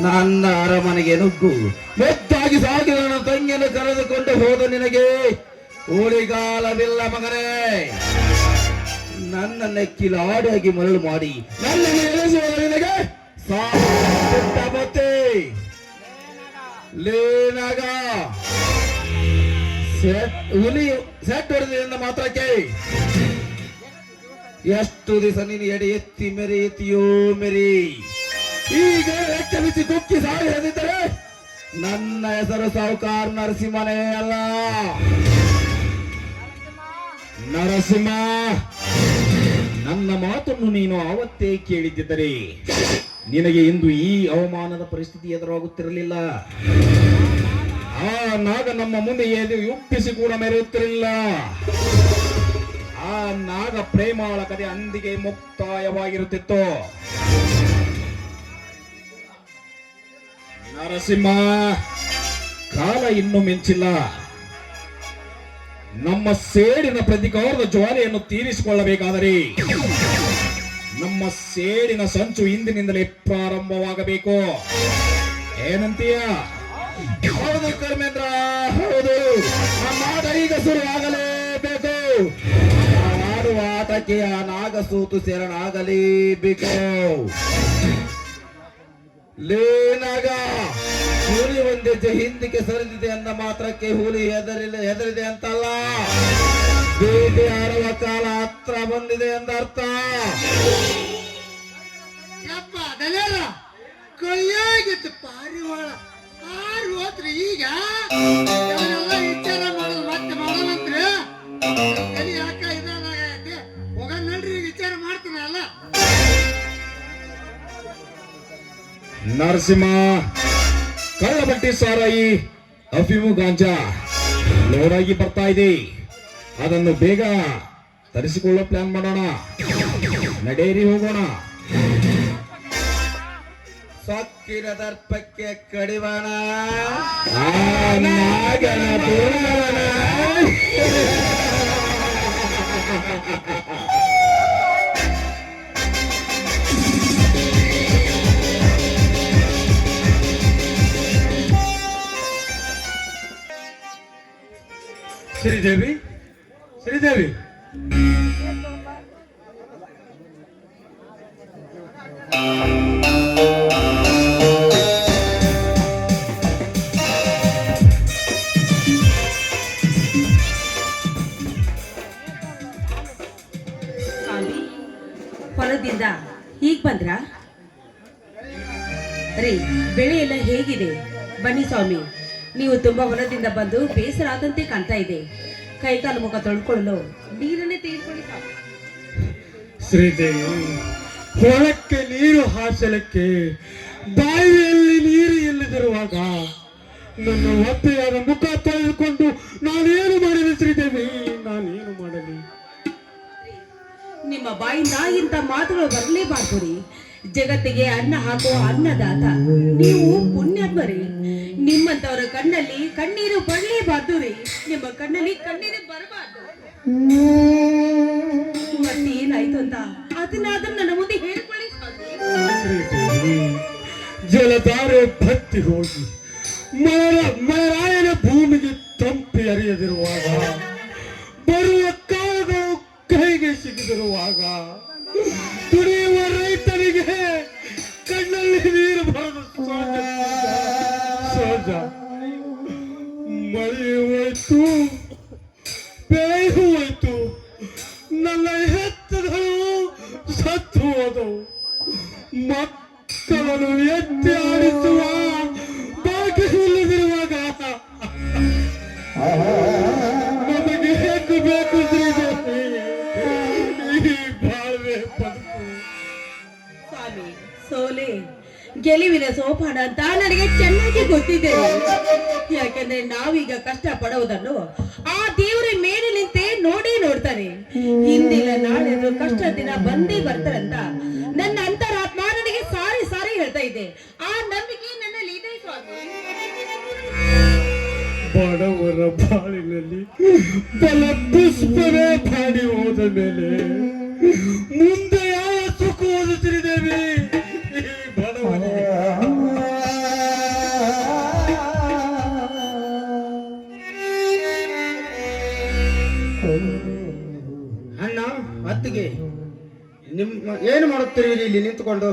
ನನ್ನ ಅರಮನೆಗೆ ನುಗ್ಗು. ಮುದ್ದಾಗಿ ಸಾಗಿದ ನನ್ನ ತಂಗಿಯನ್ನು ಕರೆದುಕೊಂಡು ಹೋದ ನಿನಗೆ ಉಳಿಗಾಲವಿಲ್ಲ ಮಗನೇ. ನನ್ನ ನೆಕ್ಕಿಲಾಡಿಯಾಗಿ ಮರಳು ಮಾಡಿ ನನ್ನನ್ನು ಎಳೆಸುವ ನಿನಗೆ ಮತ್ತೆ ಲೇನಾಗ ಹುಲಿ ಸೆಟ್ ಹೊಡೆದ ಮಾತ್ರಕ್ಕೆ ಎಷ್ಟು ದಿವಸ ನೀನು ಎಡೆ ಎತ್ತಿ ಮೆರೆಯುತ್ತೀಯೋ ಮೆರಿ. ಈಗ ಲೆಕ್ಕ ಬಿಚ್ಚಿ ಕುಕ್ಕಿ ಸಾರಿ ಹೇಳಿದ್ದರೆ ನನ್ನ ಹೆಸರು ಸಾಹುಕಾರ ನರಸಿಂಹನೇ ಅಲ್ಲ. ನರಸಿಂಹ, ನನ್ನ ಮಾತನ್ನು ನೀನು ಆವತ್ತೇ ಕೇಳಿದ್ದರೆ ನಿನಗೆ ಇಂದು ಈ ಅವಮಾನದ ಪರಿಸ್ಥಿತಿ ಎದುರಾಗುತ್ತಿರಲಿಲ್ಲ. ಆ ನಾಗ ನಮ್ಮ ಮುಂದೆ ಎದು ಒಪ್ಪಿಸಿ ಕೂಡ ಮೆರೆಯುತ್ತಿರಲಿಲ್ಲ. ಆ ನಾಗ ಪ್ರೇಮಾಳ ಕಥೆ ಅಂದಿಗೆ ಮುಕ್ತಾಯವಾಗಿರುತ್ತಿತ್ತು. ನರಸಿಂಹ, ಕಾಲ ಇನ್ನೂ ಮಿಂಚಿಲ್ಲ. ನಮ್ಮ ಸೇಡಿನ ಪ್ರತಿಕಾರದ ಜ್ವಾಲೆಯನ್ನು ತೀರಿಸಿಕೊಳ್ಳಬೇಕಾದರೆ ನಮ್ಮ ಸೇಡಿನ ಸಂಚು ಇಂದಿನಿಂದಲೇ ಪ್ರಾರಂಭವಾಗಬೇಕು. ಏನಂತೀಯ? ಹೌದು ಕರ್ಮೇಂದ್ರ, ಹೌದು. ನಮ್ಮ ಆಟ ಈಗ ಶುರುವಾಗಲೇಬೇಕು. ಆಡುವ ಆಟಕ್ಕೆ ಆ ನಾಗಸೂತು ಶರಣಾಗಲೇಬೇಕು. ಲೇನಾಗ, ಹುಲಿ ಒಂದೇ ಹಿಂದಕ್ಕೆ ಸರಿದಿದೆ ಅಂದ ಮಾತ್ರಕ್ಕೆ ಹುಲಿ ಹೆದರಿದೆ ಅಂತಲ್ಲ, ಬೇಟೆ ಆಡುವ ಕಾಲ ಹತ್ರ ಬಂದಿದೆ ಎಂದರ್ಥ. ಕೈಯಾಗಿತ್ತು ಪಾರಿವಾಳ ಆರು ಹೋತ್ರಿ. ಈಗ ವಿಚಾರ ಮಾಡೋದು ಮತ್ತೆ ಮಾಡೋಣಂತ್ರಿ. ಯಾಕ ಇದಾಗೈತೆ ಹೋಗ ನಡ್ರಿ, ವಿಚಾರ ಮಾಡ್ತೀನಿ ಅಲ್ಲ. ನರಸಿಂಹ, ಕಳ್ಳಬಟ್ಟಿ ಸಾರಾಯಿ ಅಫೀಮು ಗಾಂಜಾ ಲೋಡಾಗಿ ಬರ್ತಾ ಇದೆ. ಅದನ್ನು ಬೇಗ ತರಿಸಿಕೊಳ್ಳೋ ಪ್ಲಾನ್ ಮಾಡೋಣ. ನಡೆಯಿರಿ, ಹೋಗೋಣ. ಸೊಕ್ಕಿನ ದರ್ಪಕ್ಕೆ ಕಡಿವಾಣ ನಾಗನ ಪುರಾಣ. ಶ್ರೀದೇವಿ, ಶ್ರೀದೇವಿ, ಹೊಲದಿಂದ ಈಗ ಬಂದ್ರ ರೀ? ಬೆಳೆ ಎಲ್ಲ ಹೇಗಿದೆ? ಬನ್ನಿ ಸ್ವಾಮಿ, ನೀವು ತುಂಬಾ ಹೊಲದಿಂದ ಬಂದು ಬೇಸರ ಆದಂತೆ ಕಾಣ್ತಾ ಇದೆ. ಕೈಕಾಲು ಮುಖ ತೊಳ್ಕೊಳ್ಳಲು ನೀರನ್ನೇ ತೆಗೆದುಕೊಳ್ಳಿ. ಶ್ರೀದೇವಿ, ಹೊಳಕ್ಕೆ ನೀರು ಹಾಸಲಕ್ಕೆ ಬಾವಿಯಲ್ಲಿ ನೀರು ಇಲ್ಲದಿರುವಾಗ ನನ್ನ ಒತ್ತೆಯಾದ ಮುಖ ತೊಳೆದುಕೊಂಡು ನಾನೇನು ಮಾಡಲಿ ಶ್ರೀದೇವಿ, ನಾನೇನು ಮಾಡಲಿ? ನಿಮ್ಮ ಬಾಯಿಂದ ಇಂಥ ಮಾತುಗಳು ಬರಲೇಬಾರ್ದು ರೀ. ಜಗತ್ತಿಗೆ ಅನ್ನ ಹಾಕುವ ಅನ್ನದಾತ ನೀವು ಪುಣ್ಯಾತ್ಮರಿ. ನಿಮ್ಮಂತವರ ಕಣ್ಣಲ್ಲಿ ಕಣ್ಣೀರು ಬರಲೇಬಾರ್ದು ರೀ. ನಿಮ್ಮ ಕಣ್ಣಲ್ಲಿ ಕಣ್ಣೀರು ಬರಬಾರ್ದು. ಮತ್ತೇನಾಯ್ತು ಅಂತ ಅದನ್ನ ನನ್ನ ಮುಂದೆ ಹೇಳ್ಕೊಳ್ಳಿ ಸ್ವಾಮಿ. ಜಲಧಾರೆ ಭತ್ತಿ ಹೋಗಿ ಮರಾಯನ ಭೂಮಿಗೆ ತಂಪಿ ಅರಿಯದಿರುವಾಗ ಬರುವ ಕಾಲಗಳು ಕೈಗೆ ಸಿಗದಿರುವಾಗ ದುಡಿಯುವ ರೈತನಿಗೆ ಕಣ್ಣಲ್ಲಿ ನೀರು ಬರದು ಸಹಜ. ಮಳೆ ಹೋಯ್ತು, ಬೆಳೆ ಹೋಯ್ತು, ನನ್ನ ಹೆತ್ತಗಳು ಸತ್ತು ಹೋದವು. ಮಕ್ಕಳನ್ನು ಎತ್ತಿ ಆಡಿಸುವ ಭಾಗ್ಯ ಇಲ್ಲದಿರುವಾಗ ನಮಗೆ ಹೇಗೆ ಬೇಕು ಶ್ರೀದೇವಿ ಈ ಬಾಳ್ವೆ ಬದುಕು? ಸ್ವಾಮಿ, ಸೋಲೆ ಗೆಲುವಿನ ಸೋಪಾನ ಅಂತ ನನಗೆ ಚೆನ್ನಾಗಿ ಗೊತ್ತಿದೆ. ಯಾಕಂದ್ರೆ ನಾವೀಗ ಕಷ್ಟ ಪಡುವುದನ್ನು ಆ ದೇವರ ಮೇಲೆ ನಿಂತೆ ನೋಡ್ತಾನೆ. ಹಿಂದಿನ ನಾಳೆ ಕಷ್ಟ ದಿನ ಬಂದೇ ಬರ್ತಾರಂತ ನನ್ನ ಅಂತರಾತ್ಮ ನನಗೆ ಸಾರಿ ಸಾರಿ ಹೇಳ್ತಾ ಇದೆ. ಆ ನಂಬಿಕೆ ನನ್ನಲ್ಲಿ ಇದೆ ಸ್ವಾಮಿ. ಬಡವರ ಬಾಳಿನಲ್ಲಿ ಬಲ ಪುಷ್ಪವೇ ಬಾಡಿ ಹೋದ ಮೇಲೆ ಮುಂದೆ ಯಾವ ಸುಖವಾದ ಶ್ರೀದೇವಿ ಈ ಬಡವನಿಗೆ? ಅಣ್ಣ ಅತ್ತಿಗೆ ನಿಮ್ಮ ಏನು ಮಾಡುತ್ತೀರಿ ಇಲ್ಲಿ ನಿಂತುಕೊಂಡು?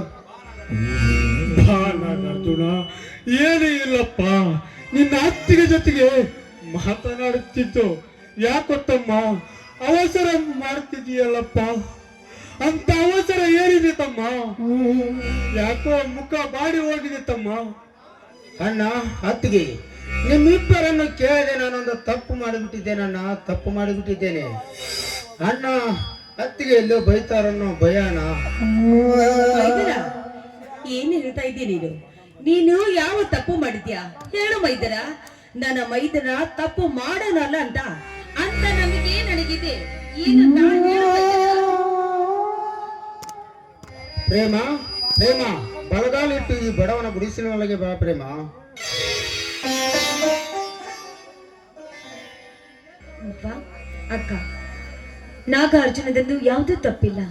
ನಾಗಾರ್ಜುನ, ಏನೂ ಇಲ್ಲಪ್ಪ, ನಿನ್ನ ಅತ್ತಿಗೆ ಜೊತೆಗೆ ಮಾತನಾಡುತ್ತಿದ್ದು. ಯಾಕೋ ತಮ್ಮ ಅವಸರ ಮಾಡ್ತಿದೀಯಲ್ಲಪ್ಪ? ಅಂತ ಅವಸರ ಏನಿದೆ ತಮ್ಮ? ಯಾಕೋ ಮುಖ ಬಾಡಿ ಹೋಗಿದೆ ತಮ್ಮ. ಅಣ್ಣ ಅತ್ತಿಗೆ, ನಿಮ್ಮಿಬ್ಬರನ್ನು ಕೇಳದೆ ನಾನೊಂದು ತಪ್ಪು ಮಾಡಿಬಿಟ್ಟಿದ್ದೇನಣ್ಣ, ತಪ್ಪು ಮಾಡಿಬಿಟ್ಟಿದ್ದೇನೆ. ಅಣ್ಣ ಅತ್ತಿಗೆ ಎಲ್ಲೋ ಬೈತಾರನ್ನೋ ಭಯ ಅಣ್ಣ. ಮೈದರ, ಏನ್ ಹೇಳ್ತಾ ಇದ್ದೀಯ ನೀನು? ನೀನು ಯಾವ ತಪ್ಪು ಮಾಡಿದ್ಯಾ ಹೇಳು ಮೈದರ. ನನ್ನ ಮೈದನ ತಪ್ಪು ಮಾಡೋನಲ್ಲ ಅಂತ ನಂಬಿಕೆ ನನಗಿದೆ. ಏನಂತ ಹೇಳು ಮೈದರ. ಪ್ರೇಮ ಪ್ರೇಮ, ಬಲಗಾಲಿಟ್ಟು ಈ ಬಡವನ ಗುಡಿಸಿನೊಳಗೆ ಬಾ ಪ್ರೇಮ. ಅಕ್ಕ, ನಾಗಾರ್ಜುನದಂದು ಯಾವುದೂ ತಪ್ಪಿಲ್ಲ.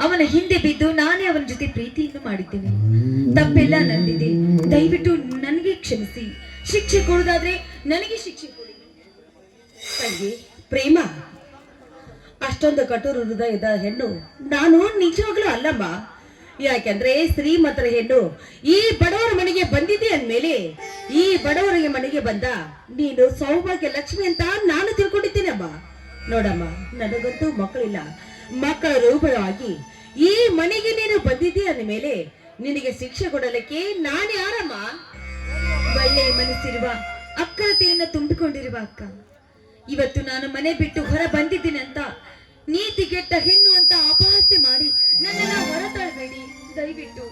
ಅವನ ಹಿಂದೆ ಬಿದ್ದು ನಾನೇ ಅವನ ಜೊತೆ ಪ್ರೀತಿಯನ್ನು ಮಾಡಿದ್ದೇನೆ. ತಪ್ಪೆಲ್ಲ ನಂದಿದೆ. ದಯವಿಟ್ಟು ನನಗೆ ಕ್ಷಮಿಸಿ. ಶಿಕ್ಷೆ ಕೊಡುದಾದ್ರೆ ನನಗೆ ಶಿಕ್ಷೆ ಕೊಡಿ. ತಂಗಿ ಪ್ರೇಮ, ಅಷ್ಟೊಂದು ಕಠೋರ ಹೃದಯದ ಹೆಣ್ಣು ನಾನು ನಿಜವಾಗ್ಲೂ ಅಲ್ಲಮ್ಮ. ಯಾಕೆಂದ್ರೆ ಶ್ರೀಮಂತರ ಹೆಣ್ಣು ಈ ಬಡವರ ಮನೆಗೆ ಬಂದಿದೆ ಅಂದ್ಮೇಲೆ ಈ ಬಡವರಿಗೆ ಮನೆಗೆ ಬಂದ ನೀನು ಸೌಭಾಗ್ಯ ಲಕ್ಷ್ಮಿ ಅಂತ ನಾನು ತಿಳ್ಕೊಂಡಿದ್ದೀನಮ್ಮ. ನೋಡಮ್ಮ, ನನಗಂತೂ ಮಕ್ಕಳಿಲ್ಲ. ಮಕ್ಕಳ ರೂಪವಾಗಿ ಈ ಮನೆಗೆ ನೀನು ಬಂದಿದ್ದೆ ಅಂದ್ಮೇಲೆ ನಿನಗೆ ಶಿಕ್ಷೆ ಕೊಡಲಿಕ್ಕೆ ನಾನು ಯಾರಮ್ಮ? ಒಳ್ಳೆಯ ಮನಸ್ಸಿರುವ ಅಕ್ಕರತೆಯನ್ನ ತುಂಬಿಕೊಂಡಿರುವ ಅಕ್ಕ, ಇವತ್ತು ನಾನು ಮನೆ ಬಿಟ್ಟು ಹೊರ ಬಂದಿದ್ದೀನಿ ಅಂತ ನೀತಿಗೆಟ್ಟ ಹೆಣ್ಣು ಅಂತ ಅಪಹಾಸ್ಯ ಮಾಡಿ ನನ್ನನ್ನ ಹೊರತಳಬೇಡಿ ದಯವಿಟ್ಟು.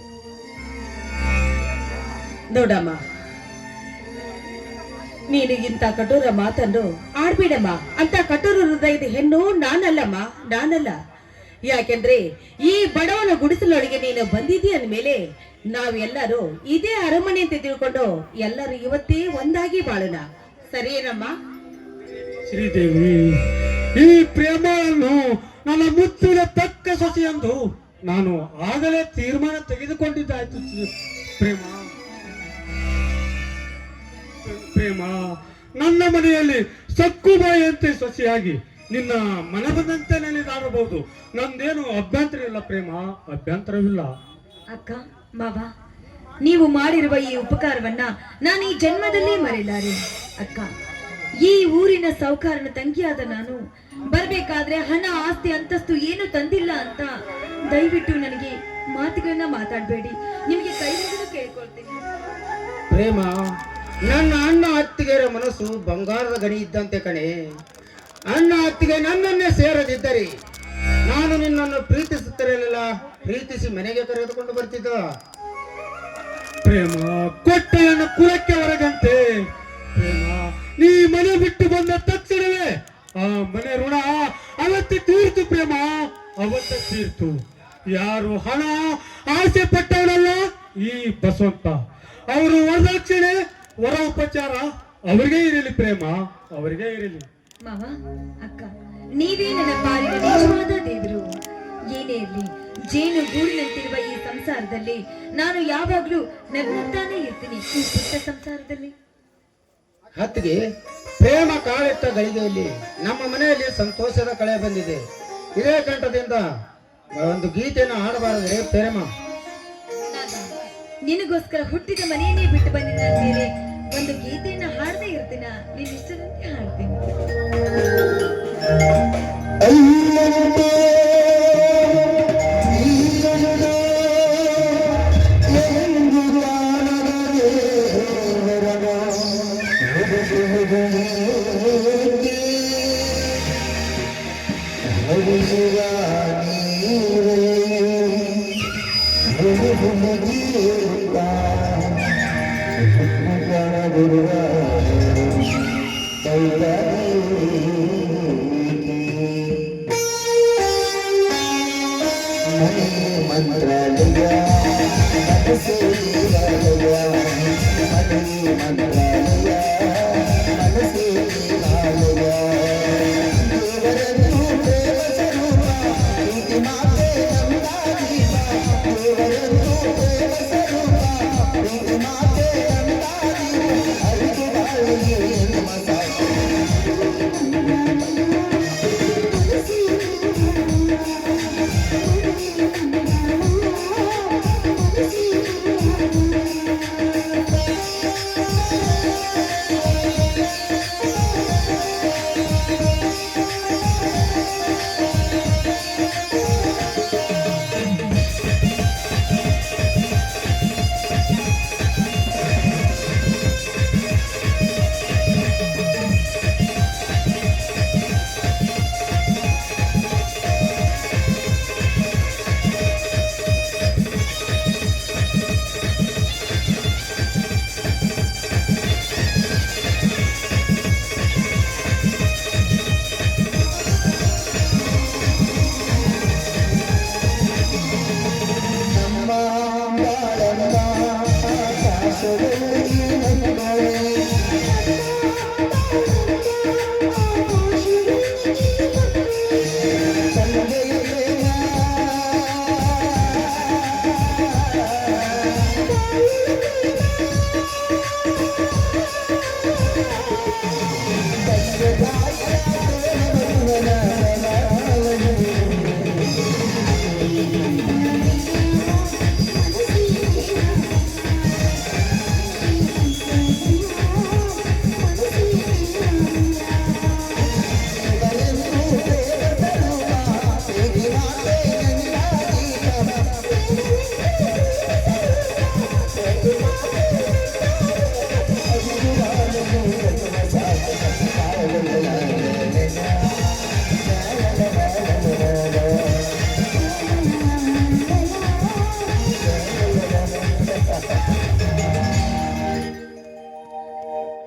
ನೋಡಮ್ಮ, ನೀನು ಇಂಥ ಕಠೋರ ಮಾತನ್ನು ಆಡ್ಬೇಡಮ್ಮ. ಅಂತ ಕಠೋರ ಹೃದಯದ ಹೆಣ್ಣು ನಾನಲ್ಲಮ್ಮ, ನಾನಲ್ಲ. ಯಾಕೆಂದ್ರೆ ಈ ಬಡವನ ಗುಡಿಸಲೊಳಗೆ ನೀನು ಬಂದಿದ್ದೀ ಅಂದ್ಮೇಲೆ ನಾವೆಲ್ಲರೂ ಇದೇ ಅರಮನೆ ಅಂತ ತಿಳ್ಕೊಂಡು ಎಲ್ಲರೂ ಇವತ್ತೇ ಒಂದಾಗಿ ಬಾಳೋಣ. ಸರಿಯೇನಮ್ಮ? ಶ್ರೀದೇವಿ, ಈ ಪ್ರೇಮವನ್ನು ನನ್ನ ಮುತ್ತಿನ ತಕ್ಕ ಸೊಸೆ ಎಂದು ನಾನು ಆಗಲೇ ತೀರ್ಮಾನ ತೆಗೆದುಕೊಂಡಿದ್ದಾಯ್ತು. ಪ್ರೇಮ ಪ್ರೇಮ, ನನ್ನ ಮನೆಯಲ್ಲಿ ಸಕ್ಕುಬಾಯಿಯಂತೆ ಸೊಸೆಯಾಗಿ ನಿನ್ನ ಮನೆ ಬಂದಂತೆ ನೆನೆದಾಡಬಹುದು. ನಂದೇನು ಅಭ್ಯಂತರ ಇಲ್ಲ ಪ್ರೇಮ, ಅಭ್ಯಂತರವಿಲ್ಲ. ಅಕ್ಕ, ಮಾವ, ನೀವು ಮಾಡಿರುವ ಈ ಉಪಕಾರವನ್ನ ನಾನು ಈ ಜನ್ಮದಲ್ಲೇ ಮರೆಯಲಾರೆ. ಅಕ್ಕ, ಈ ಊರಿನ ಸೌಕಾರನ ತಂಗಿಯಾದ ನಾನು ಬರ್ಬೇಕಾದ್ರೆ ಹಣ ಆಸ್ತಿ ಅಂತಸ್ತು ಏನು ತಂದಿಲ್ಲ ಅಂತ ದಯವಿಟ್ಟು ನನಗೆ ಮಾತುಗಳನ್ನ ಮಾತಾಡಬೇಡಿ. ನಿಮಗೆ ಕೈ ಮುಗಿದು ಕೇಳ್ಕೊಳ್ತೀನಿ. ಪ್ರೇಮ, ನನ್ನ ಅಣ್ಣ ಅತ್ತಿಗೆಯರ ಮನಸ್ಸು ಬಂಗಾರದ ಗಣಿ ಇದ್ದಂತೆ ಕಣೆ. ಅಣ್ಣ ಅತ್ತಿಗೆ ನನ್ನನ್ನೇ ಸೇರದಿದ್ದರೆ ನಾನು ನಿನ್ನನ್ನು ಪ್ರೀತಿಸುತ್ತಿರಲಿಲ್ಲ, ಪ್ರೀತಿಸಿ ಮನೆಗೆ ಕರೆದುಕೊಂಡು ಬರ್ತಿದ್ದ. ಪ್ರೇಮ, ಕೊಟ್ಟೆಯನ್ನು ಕುಲಕ್ಕೆ ಹೊರಗಂತೆ. ಪ್ರೇಮ, ನೀ ಮನೆ ಬಿಟ್ಟು ಬಂದ ತಕ್ಷಣವೇ ಆ ಮನೆ ಋಣ ಅವತ್ತು ತೀರ್ತು ಪ್ರೇಮ, ಅವತ್ತು ತೀರ್ತು. ಯಾರು ಹಣ ಆಸೆ ಪಟ್ಟವರಲ್ಲ ಈ ಬಸವಂತ, ಅವರು ವರದಕ್ಷಿಣೆ ವರ ಉಪಚಾರ ಅವರಿಗೆ ಇರಲಿ ಪ್ರೇಮ, ಅವರಿಗೆ ಇರಲಿ. ಮಾವ, ಅಕ್ಕ, ನೀವೇ ನನ್ನ ಪಾಲಿನ ನಿಜವಾದ ದೇವರು. ಏನೇ ಇರಲಿ, ಜೇನು ಗೂಡಿನಂತಿರುವ ಈ ಸಂಸಾರದಲ್ಲಿ ನಾನು ಯಾವಾಗ್ಲೂ ನಗ್ನಗ್ತಾನೆ ಇರ್ತೀನಿ. ಈ ಪುಟ್ಟ ಸಂಸಾರದಲ್ಲಿ ಅತ್ತಿಗೆ, ಪ್ರೇಮ ಕಾಲಿಟ್ಟ ಗಳಿಗೆಯಲ್ಲಿ ನಮ್ಮ ಮನೆಯಲ್ಲಿ ಸಂತೋಷದ ಕಳೆ ಬಂದಿದೆ. ಇದೇ ಕಂಠದಿಂದ ಒಂದು ಗೀತೆಯನ್ನು ಹಾಡಬಾರದ್ರೆ ಪ್ರೇಮ? ನಿನಗೋಸ್ಕರ ಹುಟ್ಟಿದ ಮನೆಯನ್ನೇ ಬಿಟ್ಟು ಬಂದಿದ್ದ ಮೇಲೆ ಒಂದು ಗೀತೆಯನ್ನ ಹಾಡದೇ ಇರ್ತೀನ, ನೀನ್ ಇಷ್ಟದಂತೆ ಹಾಡ್ತೀನಿ.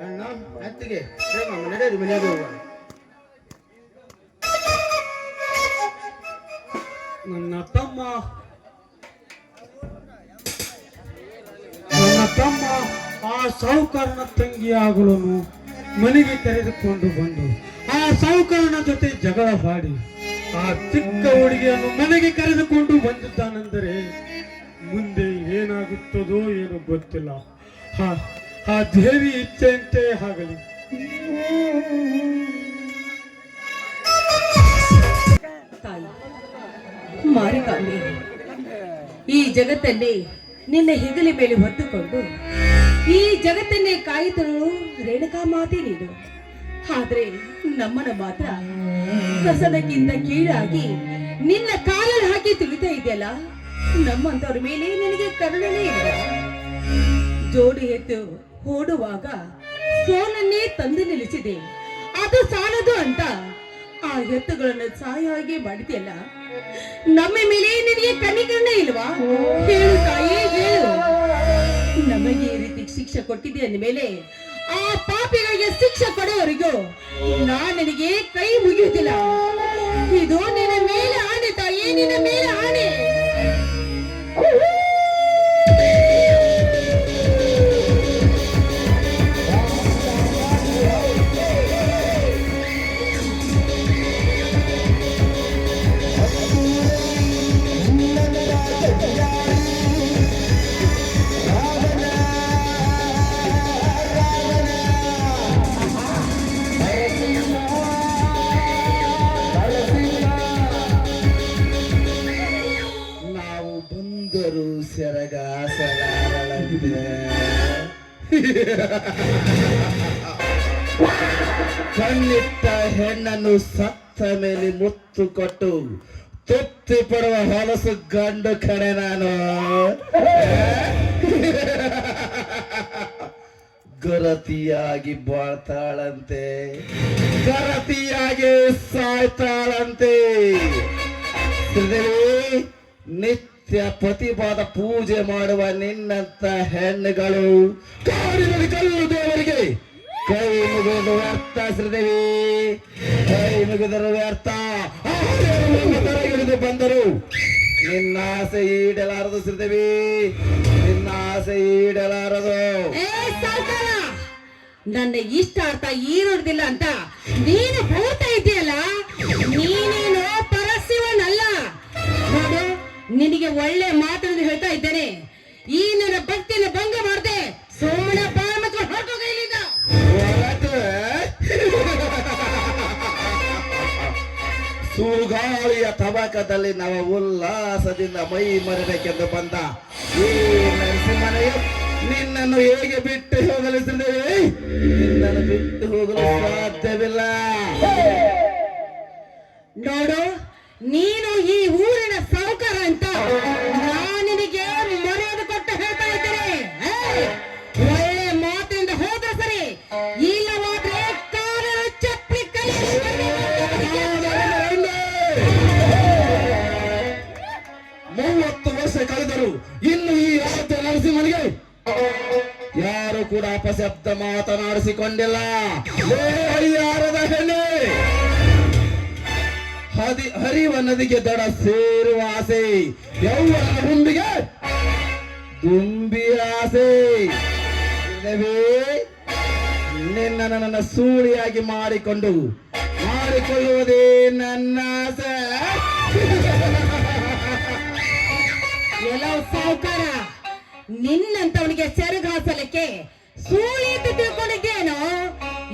ಅಣ್ಣ ಅತ್ತಿಗೆ ಪ್ರೇಮ ನಡೆಯರಿ ಮನೆಯಾಗ ಹೋಗುವ. ನನ್ನ ತಮ್ಮ ಆ ಸಾಹುಕಾರನ ತಂಗಿಯಾಗಲೂ ಮನೆಗೆ ಕರೆದುಕೊಂಡು ಬಂದು ಆ ಸಾಹುಕಾರನ ಜೊತೆ ಜಗಳ ಮಾಡಿ ಆ ಚಿಕ್ಕ ಹುಡುಗಿಯನ್ನು ಮನೆಗೆ ಕರೆದುಕೊಂಡು ಬಂದಿದ್ದಾನೆಂದರೆ ಮುಂದೆ ಏನಾಗುತ್ತದೋ ಏನೋ ಗೊತ್ತಿಲ್ಲ. ಆ ದೇವಿ ಇಚ್ಛೆಯಂತೆ ಆಗಲಿ. ತಾಯಿ ಮಾರಿಕಾಂಬೆ, ಈ ಜಗತ್ತನ್ನೇ ನಿನ್ನ ಹೆಗಲ ಮೇಲೆ ಹೊತ್ತುಕೊಂಡು ಈ ಜಗತ್ತನ್ನೇ ಕಾಯುತ್ತಳು ರೇಣುಕಾ ಮಾತೆ ನೀನು. ಆದ್ರೆ ನಮ್ಮನ್ನ ಮಾತ್ರ ಕಸದಕ್ಕಿಂತ ಕೀಳಾಗಿ ನಿನ್ನ ಕಾಲಲ್ಲಿ ಹಾಕಿ ತುಳಿತಾ ಇದೆಯಲ್ಲ, ನಮ್ಮಂತವ್ರ ಮೇಲೆ ನಿನಗೆ ಕರುಣೆನೇ ಇಲ್ಲ. ಜೋಡಿ ಎತ್ತು ಓಡುವಾಗ ಸೋಲನ್ನೇ ತಂದು ನಿಲ್ಲಿಸಿದೆ, ಅದು ಸಾಲದು ಅಂತ ಆ ಎತ್ತುಗಳನ್ನು ಸಾಯಾಗಿ ಮಾಡಿದೆಯಲ್ಲ, ನಮ್ಮ ಮೇಲೆ ನಿನಗೆ ಕನಿಕರಣ ಇಲ್ವಾ? ಹೇಳು ತಾಯಿ, ಹೇಳು. ನಮಗೆ ಈ ರೀತಿ ಶಿಕ್ಷೆ ಕೊಟ್ಟಿದೆ ಅಂದ ಮೇಲೆ ಆ ಪಾಪಿಗಳಿಗೆ ಶಿಕ್ಷೆ ಕೊಡೋವರೆಗೂ ನಾನು ನಿನಗೆ ಕೈ ಮುಗಿಯುತ್ತಿಲ್ಲ. ಇದು ನಿನ್ನ ಮೇಲೆ ಆಣೆ ತಾಯಿ, ನಿನ್ನ ಮೇಲೆ ಆಣೆ. ಬಂದರು ಸೆರಗಾಸಲಾರಳಂತೆ. ಕಣ್ಣಿಟ್ಟ ಹೆಣ್ಣನ್ನು ಸತ್ತ ಮೇಲೆ ಮುತ್ತು ಕೊಟ್ಟು ತೃಪ್ತಿ ಪಡುವ ಹೊಲಸು ಗಂಡು ಕಡೆ ನಾನು. ಗರತಿಯಾಗಿ ಬಾಳ್ತಾಳಂತೆ, ಗರತಿಯಾಗಿ ಸಾಯ್ತಾಳಂತೆ. ಶ್ರೀದೇವಿ, ನಿತ್ಯ ಪ್ರತಿಪಾದ ಪೂಜೆ ಮಾಡುವ ನಿನ್ನಂತ ಹೆಣ್ಣುಗಳು ಕಾಡಿನಲ್ಲಿ ಕಲ್ಲು ದೇವರಿಗೆ ಕೈ ಮುಗಿದು ವ್ಯರ್ಥ. ಶ್ರೀದೇವಿ, ಕೈ ಮುಗಿದರು ವ್ಯರ್ಥ. ಹಿಡಿದು ಬಂದರು ನಿನ್ನ ಆಸೆ ಈಡಲಾರದು. ಶ್ರೀದೇವಿ, ನಿನ್ನ ಆಸೆ ಈಡಲಾರದು. ಏ ಸಾವ್ಕಾರ, ನನ್ನ ಇಷ್ಟ ಅರ್ಥ ಈರೋದಿಲ್ಲ ಅಂತ ನೀನು ಹೋಗ್ತಾ ಇದೆಯಲ್ಲ, ನೀನೇನು ಪರಶಿವನಲ್ಲ. ನೋಡು, ನಿನಗೆ ಒಳ್ಳೆ ಮಾತನ್ನು ಹೇಳ್ತಾ ಇದ್ದೇನೆ. ಈ ನನ್ನ ಭಕ್ತಿನ ಭಂಗ ಮಾಡದೆ ಸೋಮನ ಬಾಳ ಮಕ್ಕಳು ಹೊರಟೋಗ ಇಲ್ಲಿಂದ. ಸುಗಾಳಿಯ ತಬಕದಲ್ಲಿ ನವ ಉಲ್ಲಾಸದಿಂದ ಮೈ ಮರೆಬೇಕೆಂದು ಬಂದ ಈ ನರಸಿಂಹನೆಯು ನಿನ್ನನ್ನು ಹೇಗೆ ಬಿಟ್ಟು ಹೋಗಲು ಶ್ರೀದೇವಿ? ನಿನ್ನನ್ನು ಬಿಟ್ಟು ಹೋಗಲು ಸಾಧ್ಯವಿಲ್ಲ. ನೋಡು, ನೀನು ಈ ಊರಿನ ಸಾವುಕಾರ ಅಂತ ನಾನು ನಿನಗೆ ಮರ್ಯಾದೆ ಕೊಟ್ಟು ಹೇಳ್ತಾ ಇದ್ದೇನೆ. ಒಳ್ಳೆ ಮಾತಿನಿಂದ ಹೋದ್ರೆ ಸರಿ, ಇಲ್ಲವಾದ್ರೆ ಕಾಲಿನ ಚಪ್ಪಲಿ ಕೈ. 30 ವರ್ಷ ಕಳೆದರು ಇನ್ನು ಈ ಆತ ನರಸಿಂಹನಿಗೆ ಯಾರು ಕೂಡ ಅಪಶಬ್ದ ಮಾತನಾಡಿಸಿಕೊಂಡಿಲ್ಲ. ಹರಿಯಾರದ ಹೆಣ್ಣೆ, ಹರಿವ ನದಿಗೆ ದಡ ಸೇರುವ ಆಸೆ, ಯೌವನ ಹುಂಬಿಗೆ ದುಂಬಿ ಆಸೆ. ನಿನ್ನನ್ನು ನನ್ನ ಸೂಳಿಯಾಗಿ ಮಾಡಿಕೊಳ್ಳುವುದೇ ನನ್ನ ಆಸೆ. ಎಲ್ಲೋ ಸಾವುಕಾರ, ನಿನ್ನಂತವನಿಗೆ ಸೆರಗಾಸಲಿಕ್ಕೆ ಸೂಳಿ ಅಂತ ತಿಳ್ಕೊಂಡಿದ್ದೇನು?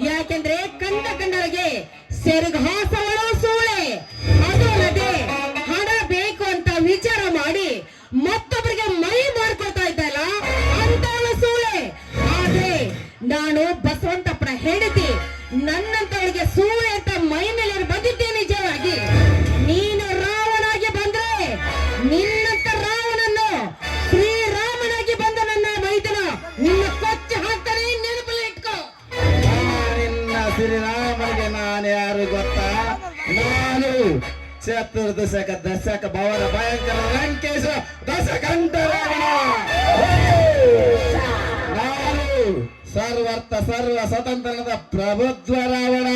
ಯಾಕೆಂದ್ರೆ ಕಂಡವರಿಗೆ ಸೆರಗಾಸವಳು ಸೂಳೆ. ಅದು ಅಲ್ಲದೆ ಹಣ ಬೇಕು ಅಂತ ವಿಚಾರ ಮಾಡಿ ಮತ್ತೊಬ್ಬರಿಗೆ ಮೈ ಮಾಡ್ಕೊಳ್ತಾ ಇದ್ದಲ್ಲ, ಅಂತವಳು ಸೂಳೆ. ಆದ್ರೆ ನಾನು ಬಸವಂತಪ್ಪನ ಹೆಂಡತಿ, ನನ್ನಂತವಳಿಗೆ ಸೂಳೆ ಅಂತ ಮೈ ಮೇಲೆ ಬಂದಿದ್ದೆ ನಿಜವಾಗಿ. ನೀನು ರಾವಣಾಗಿ ಬಂದ್ರೆ ನಿನ್ನಂತ ರಾವಣನ್ನು ಶ್ರೀರಾಮನಾಗಿ ಬಂದ ನನ್ನ ಮೈದನ ನಿನ್ನ ಕೊಚ್ಚಿ ಹಾಕ್ತಾನೆ, ನೆನಪಲ್ಲಿ ಇಟ್ಕೋ. ನಿನ್ನ ಶ್ರೀರಾಮನಿಗೆ ನಾನು ಯಾರು ಗೊತ್ತಾ? ನಾನು ಚತುರ್ದಶಕ ದಶಕ ಭವನ ಭಯಂಕರ ಲಂಕೇಶ ದಶಕಂಠ ರಾವಣ. ನಾನು ಸರ್ವರ್ಥ ಸರ್ವ ಸ್ವತಂತ್ರದ ಪ್ರಭುತ್ವ ರಾವಣ.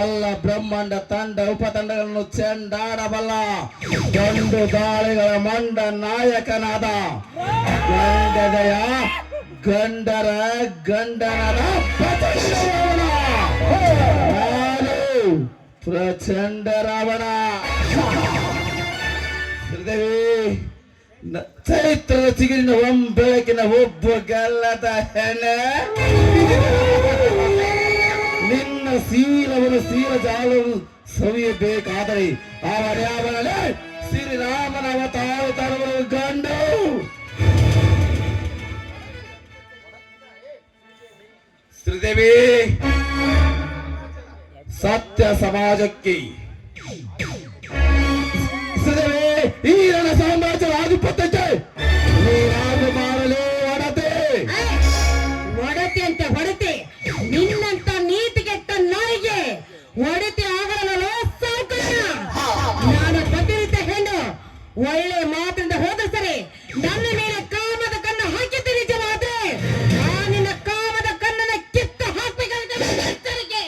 ಎಲ್ಲ ಬ್ರಹ್ಮಾಂಡ ತಂಡ ಉಪತಂಡಗಳನ್ನು ಚೆಂಡಾಡಬಲ್ಲ ಗಂಡು ದಾಳಿಗಳ ಮಂಡ ನಾಯಕನಾದ ಗಂಡದಯ ಗಂಡರ ಗಂಡನಾದ ಪ್ರಚಂಡ ರಾವಣ. ನಾನು ಪ್ರಚಂಡ ರಾವಣ. ಶ್ರೀದೇವಿ, ಚೈತ್ರದ ಚಿಗುರಿನ ಬೆಳಕಿನ ಒಬ್ಬ ಗಲ್ಲದ ಹೆಣ್ಣೆ, ನಿನ್ನ ಶೀಲವನ್ನು ಶೀಲ ಜಾಲವು ಸವಿಯಬೇಕಾದರೆ ಅವರ್ಯಾವನೇ ಶ್ರೀರಾಮನ ಅವತಾರ ತರುವ ಗಂಡು. ಶ್ರೀದೇವಿ, ಸತ್ಯ ಸಮಾಜಕ್ಕೆ ಶ್ರೀದೇವಿ, ಈ ನನ್ನ ಸಾಮ್ರಾಜ್ಯ ಆಧಿಪತ್ಯಕ್ಕೆ ನೀನಾದ್ರೂ ಮಾಡಲೇ ಒಡತೆ. ಒಡತೆ ಅಂತ ಹೊಡತೆ, ನಿನ್ನಂತ ನೀತಿಗೆಟ್ಟ ನಾಯಿಗೆ ಒಡತೆ ಆಗಲ್ಲ ಸಾವುಕಾರ. ನಾನು ಬದಿರಿತ ಹೆಣ್ಣು, ಒಳ್ಳೆ ಮಾತಿಂದ ಹೋದ ಸರಿ ನನ್ನ ಮೇಲೆ ಕಾಮದ ಕಣ್ಣು ಹಾಕಿದ್ದೆ ನಿಜವಾದ್ರೆ ಆ ನಿನ್ನ ಕಾಮದ ಕಣ್ಣನ್ನ ಕಿತ್ತು ಹಾಕಬೇಕಾದ ಎಚ್ಚರಿಕೆ.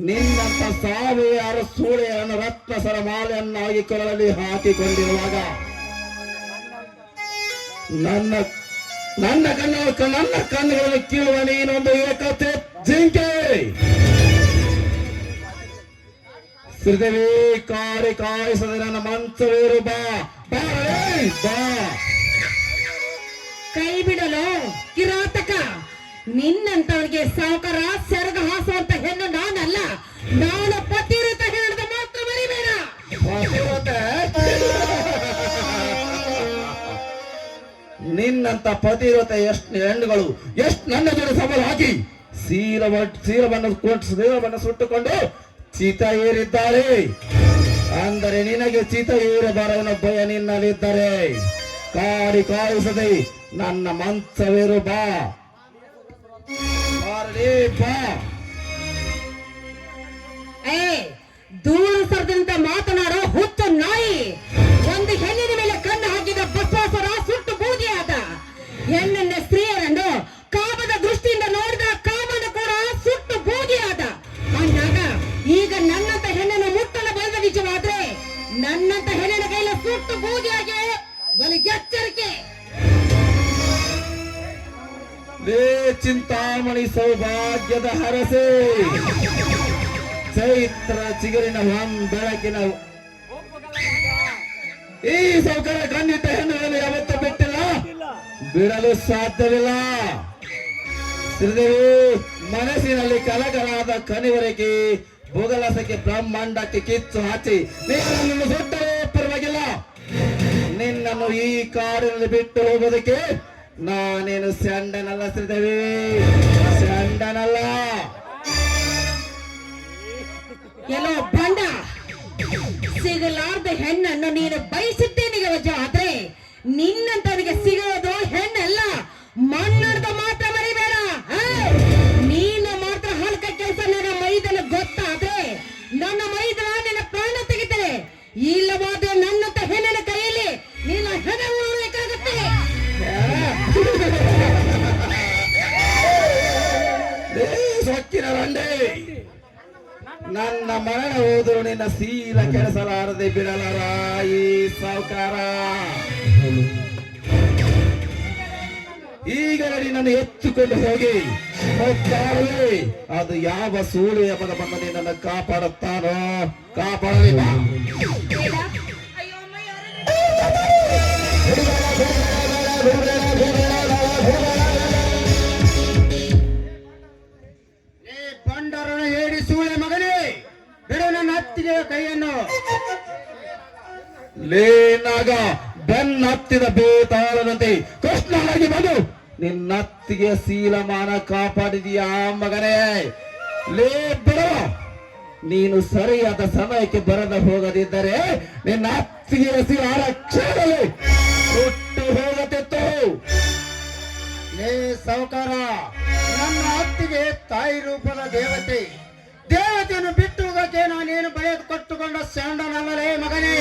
ನಿನ್ನಂತ ಸಾವಿರಾರು ಸೂಳೆಯನ್ನು ರತ್ನ ಸರಮಾಲೆಯನ್ನಾಗಿ ಕೊರಳಲ್ಲಿ ಹಾಕಿಕೊಂಡಿರುವಾಗ ನನ್ನ ಕಣ್ಣುಗಳನ್ನು ಕೀಳುವ ನೀನೊಂದು ಏಕತೆ ಜಿಂಕೆ. ಶ್ರೀದೇವಿ, ಕಾಯಿಸದೆ ನನ್ನ ಮಂಚವೇರು ಬಾ. ಕೈ ಬಿಡಲು ಕಿರಾತಕ. ನಿನ್ನಂತವರಿಗೆ ಸಾವುಕಾರ ಸೆರಗ ಹಾಸುವಂತ ಹೆಣ್ಣು ನಾನಲ್ಲ. ನಾನೊಬ್ಬ ಪತಿವ್ರತ ಎಷ್ಟು ಹೆಣ್ಣುಗಳು ಎಷ್ಟು ನನ್ನ ಜೊತೆ ಸವಾಲು ಹಾಕಿ ಶೀಲವನ್ನು ಸುಟ್ಟುಕೊಂಡು ಚೀತ ಏರಿದ್ದಾರೆ. ಅಂದರೆ ನಿನಗೆ ಚೀತ ಏರಬಾರವನ ಭಯ ನಿನ್ನಲ್ಲಿದ್ದರೆ ಕಾಡಿ ಕಾಯಿಸದೆ ನನ್ನ ಮಂಚವೇರು ಬಾ ಬಾ. ಧೂಳು ಸರ್ದಂತ ಮಾತನಾಡೋ ಹುಚ್ಚ ನಾಯಿ, ಒಂದು ಹೆಣ್ಣಿನ ಮೇಲೆ ಕಣ್ಣು ಹಾಕಿದ ಬಸವಾಸುರ ಸುಟ್ಟು ಬೂದಿಯಾದ. ಹೆಣ್ಣನ್ನ ಸ್ತ್ರೀಯರನ್ನು ಕಾಮದ ದೃಷ್ಟಿಯಿಂದ ನೋಡಿದ ಕಾಮನ ಕೂಡ ಸುಟ್ಟು ಬೂದಿಯಾದ. ಅಂದಾಗ ಈಗ ನನ್ನಂತ ಹೆಣ್ಣನ್ನು ಮುಟ್ಟಲು ಬಂದ ನಿಜವಾದ್ರೆ ನನ್ನಂತ ಹೆಣ್ಣಿನ ಕೈಲ ಸುಟ್ಟು ಬೂದಿಯಾಗಿ ಎಚ್ಚರಿಕೆ. ಚಿಂತಾಮಣಿ ಸೌಭಾಗ್ಯದ ಹರಸೆ, ಚೈತ್ರ ಚಿಗುರಿನ ಬೆಳಕಿನ ಈ ಸೌಕರ್ಯ ಖಂಡಿತ ಹೆಣ್ಣುಗಳನ್ನು ಯಾವತ್ತೂ ಬಿಟ್ಟಿಲ್ಲ, ಬಿಡಲು ಸಾಧ್ಯವಿಲ್ಲ. ಶ್ರೀದೇವಿ ಮನಸ್ಸಿನಲ್ಲಿ ಕಲಕಲಾದ ಕನಿವರೆಗೆ ಭೂಗಲಸಕ್ಕೆ ಬ್ರಹ್ಮಾಂಡಕ್ಕೆ ಕಿಚ್ಚು ಹಾಕಿ ನಿನ್ನನ್ನು ಸುಟ್ಟರೂ ಪರವಾಗಿಲ್ಲ. ನಿನ್ನನ್ನು ಈ ಕಾಡಿನಲ್ಲಿ ಬಿಟ್ಟು ಹೋಗೋದಕ್ಕೆ ನಾನೇನು ಸ್ಯಾಂಡನಲ್ಲ ಶ್ರೀದೇವಿ, ಸ್ಯಾಂಡನಲ್ಲ. ಎಲ್ಲೋ ಬಂಡ, ಸಿಗಲಾರ್ದ ಹೆಣ್ಣನ್ನು ನೀನು ಬಯಸಿದ್ದೇನೆ ವಜ, ಆದ್ರೆ ನಿನ್ನಂತವನಿಗೆ ಸಿಗೋದು ಹೆಣ್ಣಲ್ಲ, ಮಣ್ಣರ್ದ ಮಾತ್ರ ಮರಿಬೇಡ. ನೀನು ಮಾತ್ರ ಹಲ್ಕ ಕೆಲಸ ನನ್ನ ಮೈದನ ಗೊತ್ತಾದ್ರೆ ನನ್ನ ಮೈದನ ನಿನ್ನ ಪ್ರಾಣ ತೆಗಿತಾರೆ. ಇಲ್ಲವಾದ್ರೆ ನನ್ನಂತ ಹೆಣ್ಣಿನ ಕೈಯಲ್ಲಿ ನಿನ್ನ ಹೆಣ ಉಳಿಬೇಕಾಗುತ್ತೆ. ಸೊಕ್ಕಿನ ರಂಡೆ, ನನ್ನ ಮರಣ ಹೋದ್ರು ನಿನ್ನ ಶೀಲ ಕೆಡಿಸಲಾರದೆ ಬಿಡಲಾರ ಈ ಸಾವುಕಾರ. ಈಗ ನಿನ್ನನ್ನು ಎತ್ತುಕೊಂಡು ಹೋಗಿ ಹೋಗ್ತಾರೇ, ಅದು ಯಾವ ಸೂಳೆಯ ಮಗ ಬಂದು ನಿನ್ನನ್ನು ಕಾಪಾಡುತ್ತಾನೋ ಕಾಪಾಡಲಿ. ಬಂಡರನ ಹೇಳಿ ಸೂಳೆ ಮಗನೇ, ಬಿಡು ನನ್ನ ಹತ್ತಿಗೆ ಕೈಯನ್ನು. ಲೇನಾಗ ಬೆನ್ನತ್ತಿದ ಬೇತಾಳದಂತೆ ಕೃಷ್ಣನಾಗಿ ಬಂದು ನಿನ್ನತ್ತಿಗೆ ಶೀಲಮಾನ ಕಾಪಾಡಿದೀಯಾ ಮಗನೇ. ಲೇ ಬಿಡು, ನೀನು ಸರಿಯಾದ ಸಮಯಕ್ಕೆ ಬರದ ಹೋಗದಿದ್ದರೆ ನಿನ್ನ ಅತ್ತಿಗೆ ಶೀಲ ಕ್ಷಣದಲ್ಲಿ ಹುಟ್ಟು ಹೋಗುತ್ತಿತ್ತು. ಲೇ ಸಾವುಕಾರ, ನನ್ನ ಹತ್ತಿಗೆ ತಾಯಿ ರೂಪದ ದೇವತೆ, ದೇವತೆಯನ್ನು ಬಿಟ್ಟು ಹೋಗಕ್ಕೆ ನಾನೇನು ಬರೆದು ಕೊಟ್ಟುಕೊಂಡ ಸ್ಯಾಂಡನಲ್ಲೇ ಮಗನೇ.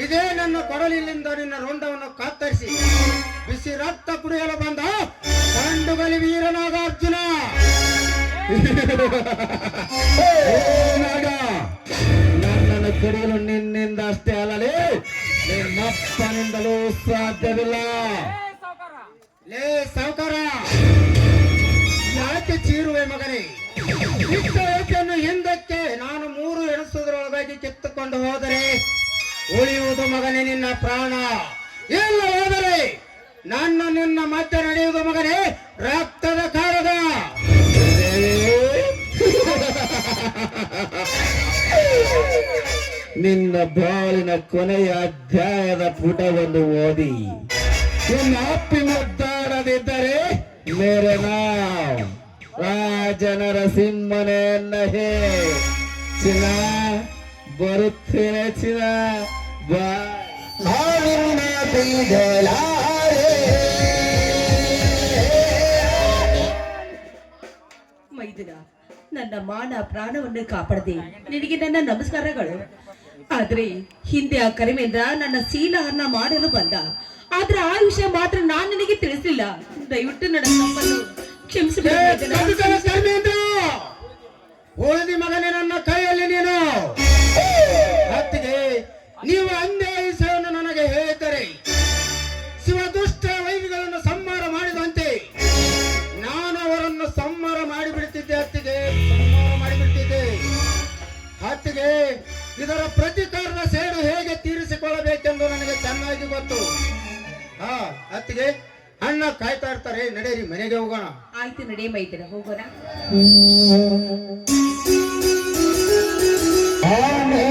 ಇದೇ ನನ್ನ ಕೊಡಲಿನಿಂದ ನಿನ್ನ ರುಂಡವನ್ನು ಕತ್ತರಿಸಿ ಬಿಸಿ ರಕ್ತ ಕುಡಿಯಲು ಬಂದ ಕಂಡುಗಲಿ ವೀರನಾಗ ಅರ್ಜುನ. ನನ್ನನ್ನು ಕಡಿಯಲು ನಿನ್ನಿಂದ ಅಷ್ಟೇ ಅಲ್ಲಲೇ, ನಿನ್ನಪ್ಪನಿಂದಲೂ ಸಾಧ್ಯವಿಲ್ಲ. ಲೇ ಸಾವುಕಾರ, ಯಾಕೆ ಚೀರುವೆ ಮಗನೇ? ಬಿಟ್ಟ ಏಕೆಯನ್ನು ಹಿಂದಕ್ಕೆ ನಾನು 3 ಎಣಿಸುವುದರೊಳಗಾಗಿ ಕಿತ್ತುಕೊಂಡು ಹೋದರೆ ಉಳಿಯುವುದು ಮಗನೇ ನಿನ್ನ ಪ್ರಾಣ. ಇಲ್ಲ ಹೋದರೆ ನಿನ್ನ ಮಧ್ಯೆ ನಡೆಯುವುದು ಮಗನೇ ರಕ್ತದ ಕಾರಣ. ನಿನ್ನ ಬಾಳಿನ ಕೊನೆಯ ಅಧ್ಯಾಯದ ಪುಟವನ್ನು ಓದಿ ನಿನ್ನ ಅಪ್ಪಿ ಮುದ್ದಾಡದಿದ್ದರೆ ಮೇರೆ ನಾವ್ ರಾಜನರ ಸಿಂಹನೆಯನ್ನ ಹೇ ಚಿನ್ನ ಬರುತ್ತೇನೆ ಚಿನ್ನ ಬಾ. ಮೈದಿನ, ನನ್ನ ಮಾನ ಪ್ರಾಣವನ್ನು ಕಾಪಾಡದೆ ನಿನಗೆ ನನ್ನ ನಮಸ್ಕಾರಗಳು. ಆದ್ರೆ ಹಿಂದೆ ಆ ಕರಿಮೇಂದ್ರ ನನ್ನ ಶೀಲಹರಣ ಮಾಡಲು ಬಂದ, ಆದ್ರೆ ಆ ವಿಷಯ ಮಾತ್ರ ನಾನು ನಿನಗೆ ತಿಳಿಸಲಿಲ್ಲ. ದಯವಿಟ್ಟು ನನ್ನ ತಪ್ಪನ್ನು ಕ್ಷಮಿಸಬೇಕು. ಉಳಿದಿ ಮಗನೇ ನನ್ನ ಕೈಯಲ್ಲಿ ನೀನು. ಹತ್ತಿಗೆ ನೀವು ಅಂದೇ ವಿಷಯವನ್ನು ನನಗೆ ಹೇಳಿದ್ದರೆ ಶಿವ ದುಷ್ಟ ವೈರಿಗಳನ್ನು ಸಂಹಾರ ಮಾಡಿದಂತೆ ನಾನು ಅವರನ್ನು ಸಂಹಾರ ಮಾಡಿಬಿಡ್ತಿದ್ದೆ. ಹತ್ತಿಗೆ ಸಂಹಾರ ಮಾಡಿಬಿಡ್ತಿದ್ದೆ. ಹತ್ತಿಗೆ ಇದರ ಪ್ರತಿಕಾರದ ಸೇಡು ಹೇಗೆ ತೀರಿಸಿಕೊಳ್ಳಬೇಕೆಂದು ನನಗೆ ಚೆನ್ನಾಗಿ ಗೊತ್ತು. ಹತ್ತಿಗೆ ಅಣ್ಣ ಕಾಯ್ತಾ ಇರ್ತಾರೆ, ನಡೆಯಿರಿ ಮನೆಗೆ ಹೋಗೋಣ. ಆಯ್ತು, ನಡೆ ಮೈದಿನ, ಹೋಗೋಣ. ಆನೆ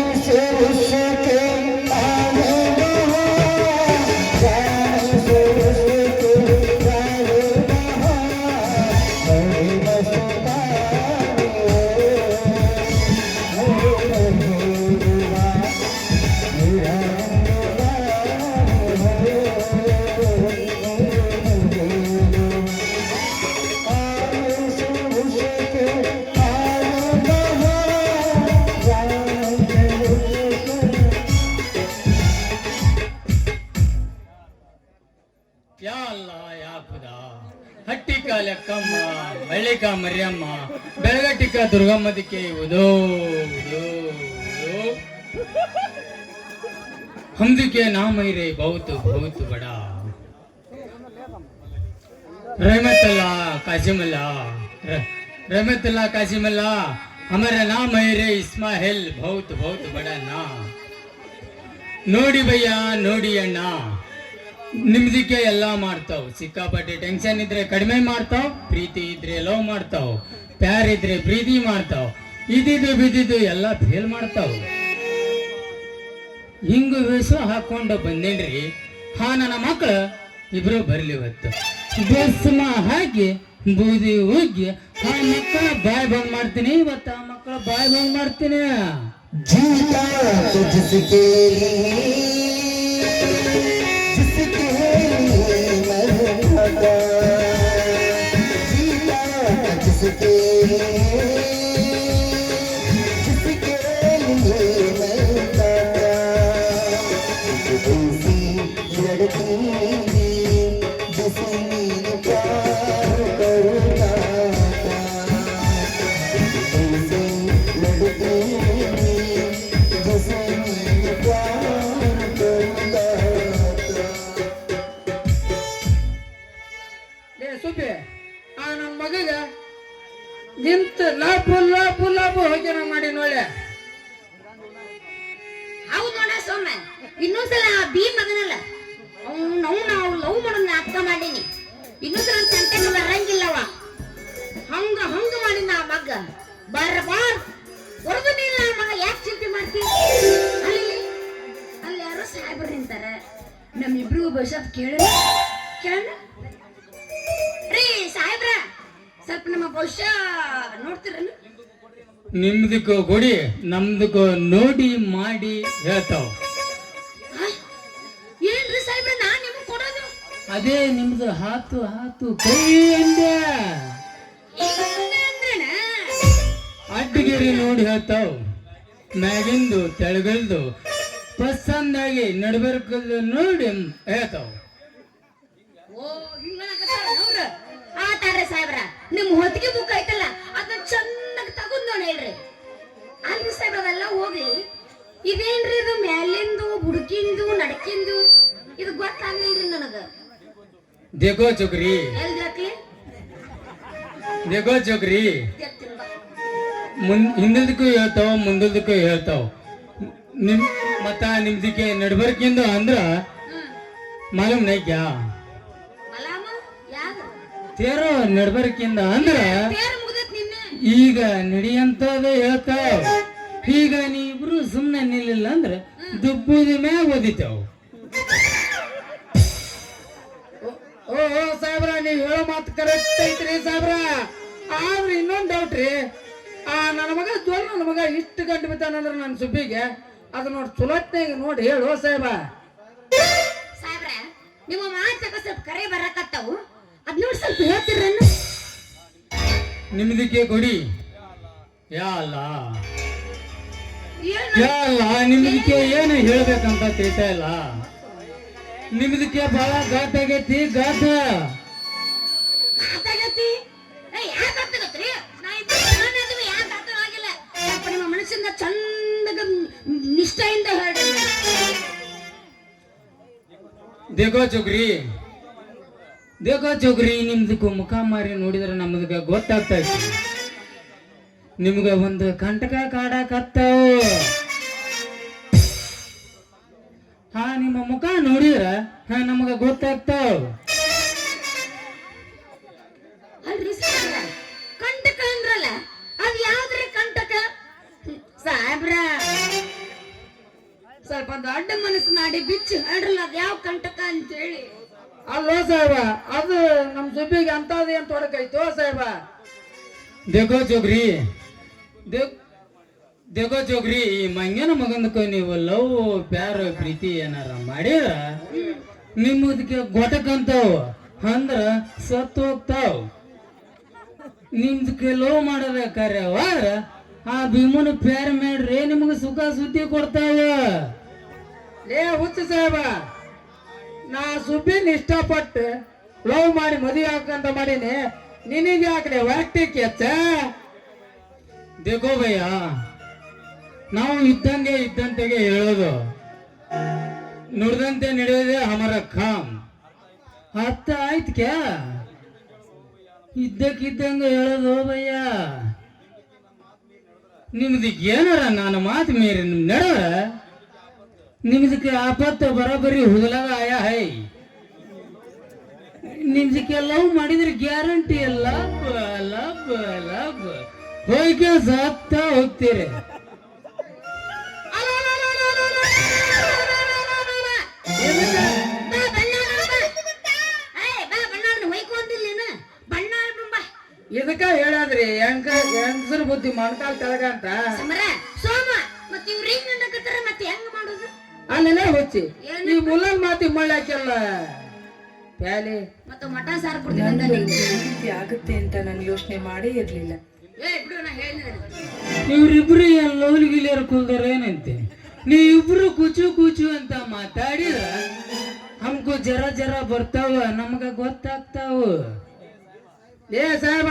ಕಾಳಿಕಾ ಮರಿಯಮ್ಮ ಬೆಳಗಟ್ಟಿಕ ದುರ್ಗಮ್ಮದಿಕ್ಕೆ ಉದೋ ಉದೋ ಉದೋ हमदिके नाम रे बहुत बहुत बड़ा रहमतुल्लाह कासिमुल्लाह हमारा नाम है रे इस्माइल बहुत बहुत बड़ा नाम ನೋಡಿ ಭಯ್ಯ ನೋಡಿ ಅಣ್ಣ ನಿಮ್ದಕ್ಕೆ ಎಲ್ಲ ಮಾಡ್ತಾವ್ ಸಿಕ್ಕಾಪಟ್ಟೆ ಟೆನ್ಷನ್ ಇದ್ರೆ ಕಡಿಮೆ ಮಾಡ್ತಾವ್ ಪ್ರೀತಿ ಇದ್ರೆ ಲವ್ ಮಾಡ್ತಾವ್ ಪ್ಯಾರ್ ಇದ್ರೆ ಪ್ರೀತಿ ಮಾಡ್ತಾವ್ ಇದಿದ್ದು ಬಿದ್ದಿದ್ದು ಎಲ್ಲ ಫೇಲ್ ಮಾಡ್ತಾವ್ ಹಿಂಗು ವೇಷ ಹಾಕೊಂಡು ಬಂದೇನ್ರಿ ಹಾ ನನ್ನ ಮಕ್ಕಳು ಇಬ್ರು ಬರ್ಲಿ ಇವತ್ತು ಭಸ್ಮ ಹಾಕಿ ಬೂದಿ ಹೋಗಿ ಆ ಮಕ್ಕಳ ಬಾಯ್ ಬಂದ್ ಮಾಡ್ತೀನಿ ಇವತ್ತು ಆ ಮಕ್ಕಳ ಬಾಯ್ ಬಂದ್ ಮಾಡ್ತೀನಿ जीता तो जिसके लिए मरहबा जीता तो जिसके लिए मरहबा ऐसी लड़की जिसे मैंने प्यार करना था ऐसी लड़की ಸುಬ್ಬಿ ಆ ನನ್ನ ಮಗಗ ನಿಂತ ಲಾಪು ಹೋಗಿ ಮಾಡಿ ನೋಳೆ ಹೌದು ನೋಡ ಸೋಮ ಇನ್ನೊಂದ್ಸಲ ಆ ಬಿ ಮಗನಲ್ಲ ನಾವು ಲವ್ ಮಾಡೋದನ್ನ ಅರ್ಥ ಮಾಡೀನಿ ಇನ್ನೊಂದ್ಸಲ ಸಂತೆ ಬರಂಗಿಲ್ಲವ ಹಂಗ ಮಾಡಿ ನಾ ಮಗ ಬಾರ್ ಹೊರದು ನೀಲ್ಲ ಮಗ ಯಾಕೆ ಚಿಂತೆ ಮಾಡ್ತೀನಿ ಅಲ್ಲಿ ಯಾರೋ ಸಾಹೇಬ್ರು ನಿಂತಾರ ನಮ್ಮಿಬ್ರಿಗೂ ಬಸ್ ಕೇಳ ರೀ ಸಾಹೇಬ್ರ ಸ್ವಲ್ಪ ನಮ್ಮ ಭವಿಷ್ಯ ನೋಡ್ತೀರೇನು ನಿಮ್ದಕ್ಕೂ ಕೊಡಿ ನಮ್ದಕ್ಕೂ ನೋಡಿ ಮಾಡಿ ಹೇಳ್ತಾವ್ ಏನ್ರಿ ಸಾಹೇಬ್ರ ನಾ ನಿಮ್ಗೆ ಕೊಡೋದು ಅದೇ ನಿಮ್ದು ಹಾತು ಕೈ ಅಂದೆ ಅಂದ್ರೇನ ಅಡ್ಡಗಿರಿ ನೋಡಿ ಹೇಳ್ತಾವ್ ಮ್ಯಾಗಿಂದು ತೆಳಗಲ್ದು ಪಸಂದಾಗಿ ನಡ್ಬರ್ಕಲ್ದು ನೋಡಿ ಹೇಳ್ತಾವ್ ಓ ಹಿಂಗನಕತ್ತಾರ ಆತಾಡ್ರಿ ಸಾಹೇಬ್ರ ನಿಮ್ ಹೊತ್ತಿಗೆ ಬುಕ್ ಐತಲ್ಲ ಅದನ್ನ ಚೆನ್ನಾಗಿ ತಗೊಂಡ್ ನೋಡಿ ಹೇಳ್ರಿ ಅಲ್ರಿ ಸಾಹೇಬ್ರ ಅದೆಲ್ಲ ಹೋಗ್ಲಿ ಇದೇನ್ರಿ ಇದು ಮ್ಯಾಲಿಂದು ಬುಡಕಿಂದು ನಡಕಿಂದು ಇದು ಗೊತ್ತಾಗ್ಲಿಲ್ರಿ ನನಗ देखो चोकरी ಎಲ್ರಿ ಹಾಕ್ಲಿ देखो चोकरी ಹಿಂದದಕ್ಕೂ ಹೇಳ್ತಾವ ಮುಂದದಕ್ಕೂ ಹೇಳ್ತಾವ ನಿಮ್ ಮತ್ತ ನಿಮ್ದಕ್ಕೆ ನಡ್ಬರ್ಕಿಂದು ಅಂದ್ರ ಮಾಲೂಮ್ ನೈಕ್ಯಾ ಮಲಾಮ ಯಾವ್ದು ತೇರೋ ನಡ್ಬರ್ಕಿಂದ ಅಂದ್ರ ತೇರು ಮುಗ್ದೈತ್ ನಿನ್ನ ಈಗ ನಡಿಯಂತದ ಹೇಳ್ತಾವ ಈಗ ನೀವಿಬ್ರು ಸುಮ್ನೆ ನಿಲ್ಲಿಲ್ಲ ಅಂದ್ರ ದುಬ್ಬುದ ಮ್ಯಾಗ ಓದಿತಾವ್ ಓ ಸಾಹೇಬ್ರ ನೀವ್ ಹೇಳೋ ಮಾತು ಕರೆಕ್ಟ್ ಐತ್ರಿ ಸಾಹೇಬ್ರ ಆದ್ರೆ ಇನ್ನೊಂದ್ ಡೌಟ್ ರೀ ನನ್ನ ಮಗ ಇಷ್ಟು ಗಂಟೆ ಬಿದ್ದಾನಂದ್ರ ನನ್ನ ಸುಬ್ಬಿಗೆ ಅದು ನೋಡಿ ಚುಲತ್ನಾಗ ನೋಡಿ ಹೇಳು ಸಾಹೇಬ ಸಾಹೇಬ್ರ ನಿಮ್ಮ ಮಾತಕ್ಕ ಸ್ವಲ್ಪ ಕರೆ ಬರಕತ್ತಾವು ಅದ್ ನೋಡಿ ಸ್ವಲ್ಪ ಹೇಳ್ತಿರನ್ನು ನಿಮ್ದಕ್ಕೆ ಕೊಡಿ ಯಾ ಅಲ್ಲ ಏನು ಯಾ ಅಲ್ಲ ನಿಮ್ದಕ್ಕೆ ಏನು ಹೇಳ್ಬೇಕಂತ ತಿಳಿತಾ ಇಲ್ಲ ನಿಮ್ದಕ್ಕೆ ಬಹಳ ಗಾತ ಆಗೈತಿ ಗಾತ ಮಾತಾಗತ್ತಿ ಯಾಕೆ ಅರ್ಥಗತ್ರಿ ನಾ ಇಬ್ಬರು ಯಾಕೆ ಅರ್ಥ ಆಗಿಲ್ಲ ಸ್ವಲ್ಪ ನಿಮ್ಮ ಮನಸ್ಸಿಂದ ಚಂದಗ ನಿಷ್ಠೆಯಿಂದ ಹೇಳ್ರಿ ದೇಖೋ ಚೋಕ್ರಿ ನಿಮ್ದಕ್ಕೂ ಮುಖ ಮಾರಿ ನೋಡಿದ್ರೆ ನಮ್ದಕ್ಕ ಗೊತ್ತಾಗ್ತಾ ಐತಿ ನಿಮ್ಗ ಒಂದು ಕಂಟಕ ಕಾಡಕತ್ತಾವ ಹಾ ನಿಮ್ಮ ಮುಖ ನೋಡಿದ್ರ ನಮಗ ಗೊತ್ತಾಗ್ತಾವ ಅಲ್ರಿ ಸಾಹೇಬ್ರ ಕಂಟಕ ಅಂದ್ರಲ್ಲ ಅದ್ ಯಾವ್ದ್ರಿ ಕಂಟಕ ಸಾಹೇಬ್ರ ಸ್ವಲ್ಪ ದೊಡ್ಡ ಮನಸ್ಸು ಮಾಡಿ ಬಿಚ್ಚು ಹೇಳ್ರಲ್ಲ ಅದ್ ಯಾವ ಕಂಟಕ ಅಂತ ಹೇಳಿ ಅಲ್ಲೋ ಸಾಹೇಬ ಅದು ನಮ್ ಸುಬ್ಬಿಗೆ ಅಂತದ ಏನ್ ತೊಡಕೈತೋ ಸಾಹೇಬ ದೇಖೋ ಚೋಕ್ರಿ ಈ ಮಂಗ್ಯನ ಮಗಂದಕ್ಕ ನೀವು ಲವ್ ಪ್ಯಾರ ಪ್ರೀತಿ ಏನಾರ ಮಾಡಿದ್ರ ನಿಮ್ಮದಕ್ಕೆ ಗೊಟಕಂತಾವ ಅಂದ್ರ ಸತ್ತು ಹೋಗ್ತಾವ ನಿಮ್ದಕ್ಕೆ ಲವ್ ಮಾಡೋದ ಕಾರ್ಯವಾರ ಆ ಭೀಮನ ಪ್ಯಾರ ಮಾಡ್ರಿ ನಿಮ್ಗೆ ಸುಖ ಸುದ್ದಿ ಕೊಡ್ತಾವ ಲೇ ಹುಚ್ಚ ಸಾಹೇಬ ನಾ ಸುಬ್ಬಿನ ಇಷ್ಟಪಟ್ಟು ಲವ್ ಮಾಡಿ ಮದುವೆ ಹಾಕಂತ ಮಾಡೀನಿ ನಿನಗೆ ಯಾಕ್ರೆ ಹೊಟ್ಟೆ ಕೆಚ್ಚ? ದೇಖೋ ಭಯ್ಯ, ನಾವು ಇದ್ದಂತೆಗೆ ಹೇಳೋದು, ನುಡ್ದಂತೆ ನಡೆಯೋದೇ ಹಮಾರ ಖಾಮ್. ಅರ್ಥ ಆಯ್ತು ಕ್ಯಾ? ಇದ್ದಕ್ಕಿದ್ದಂಗೆ ಹೇಳೋದು ಭಯ್ಯ. ನಿಮ್ದು ಏನಾರ ನಾನು ಮಾತು ಮೀರಿ ನಡೆದ್ರ ನಿಮ್ದಕ್ಕೆ ಆಪತ್ತು ಬರೋಬ್ಬರಿ ಹುದಲಾಗ ಆಯ ಹೈ. ನಿಮ್ದಕ್ಕೆ ಲವ್ ಮಾಡಿದ್ರೆ ಗ್ಯಾರಂಟಿ ಲವ್ ಲವ್ ಲವ್ ಹೋಯ್ಕೆ ಸತ್ತ ಹೋಗ್ತೀರಿ. ಇದಕ್ಕ ಹೇಳದ್ರಿ ಹೆಂಗಸರು ಬುದ್ಧಿ ಮೊಣಕಾಲ್ ಕೆಳಗ ಅಂತ. ಅಲ್ಲೆಲ್ಲ ಹುಚ್ಚಿ ಈ ಮುಲ್ಲನ್ ಮಾತಿ ಮಳ್ಳಾಕೆಲ್ಲ ಪ್ಯಾಲಿ ಮತ್ತೆ ಮಠ ಸಾರು ಕೊಡ್ತೀನಿ ಅಂತ ನೀನು. ಆಗುತ್ತೆ ಅಂತ ನಾನು ಯೋಚನೆ ಮಾಡೇ ಇರ್ಲಿಲ್ಲ. ಇವ್ರಿಬ್ರು ಲವ್ಲಿಗಿಲಿಯರ್ ಕುಲ್ದಾರ ಏನಂತೆ, ನೀವಿಬ್ರು ಕುಚು ಅಂತ ಮಾತಾಡಿದ್ರ ಹಮ್ಕು ಜರ ಬರ್ತಾವ, ನಮ್ಗ ಗೊತ್ತಾಗ್ತಾವ. ಏ ಸಾಹೇಬ,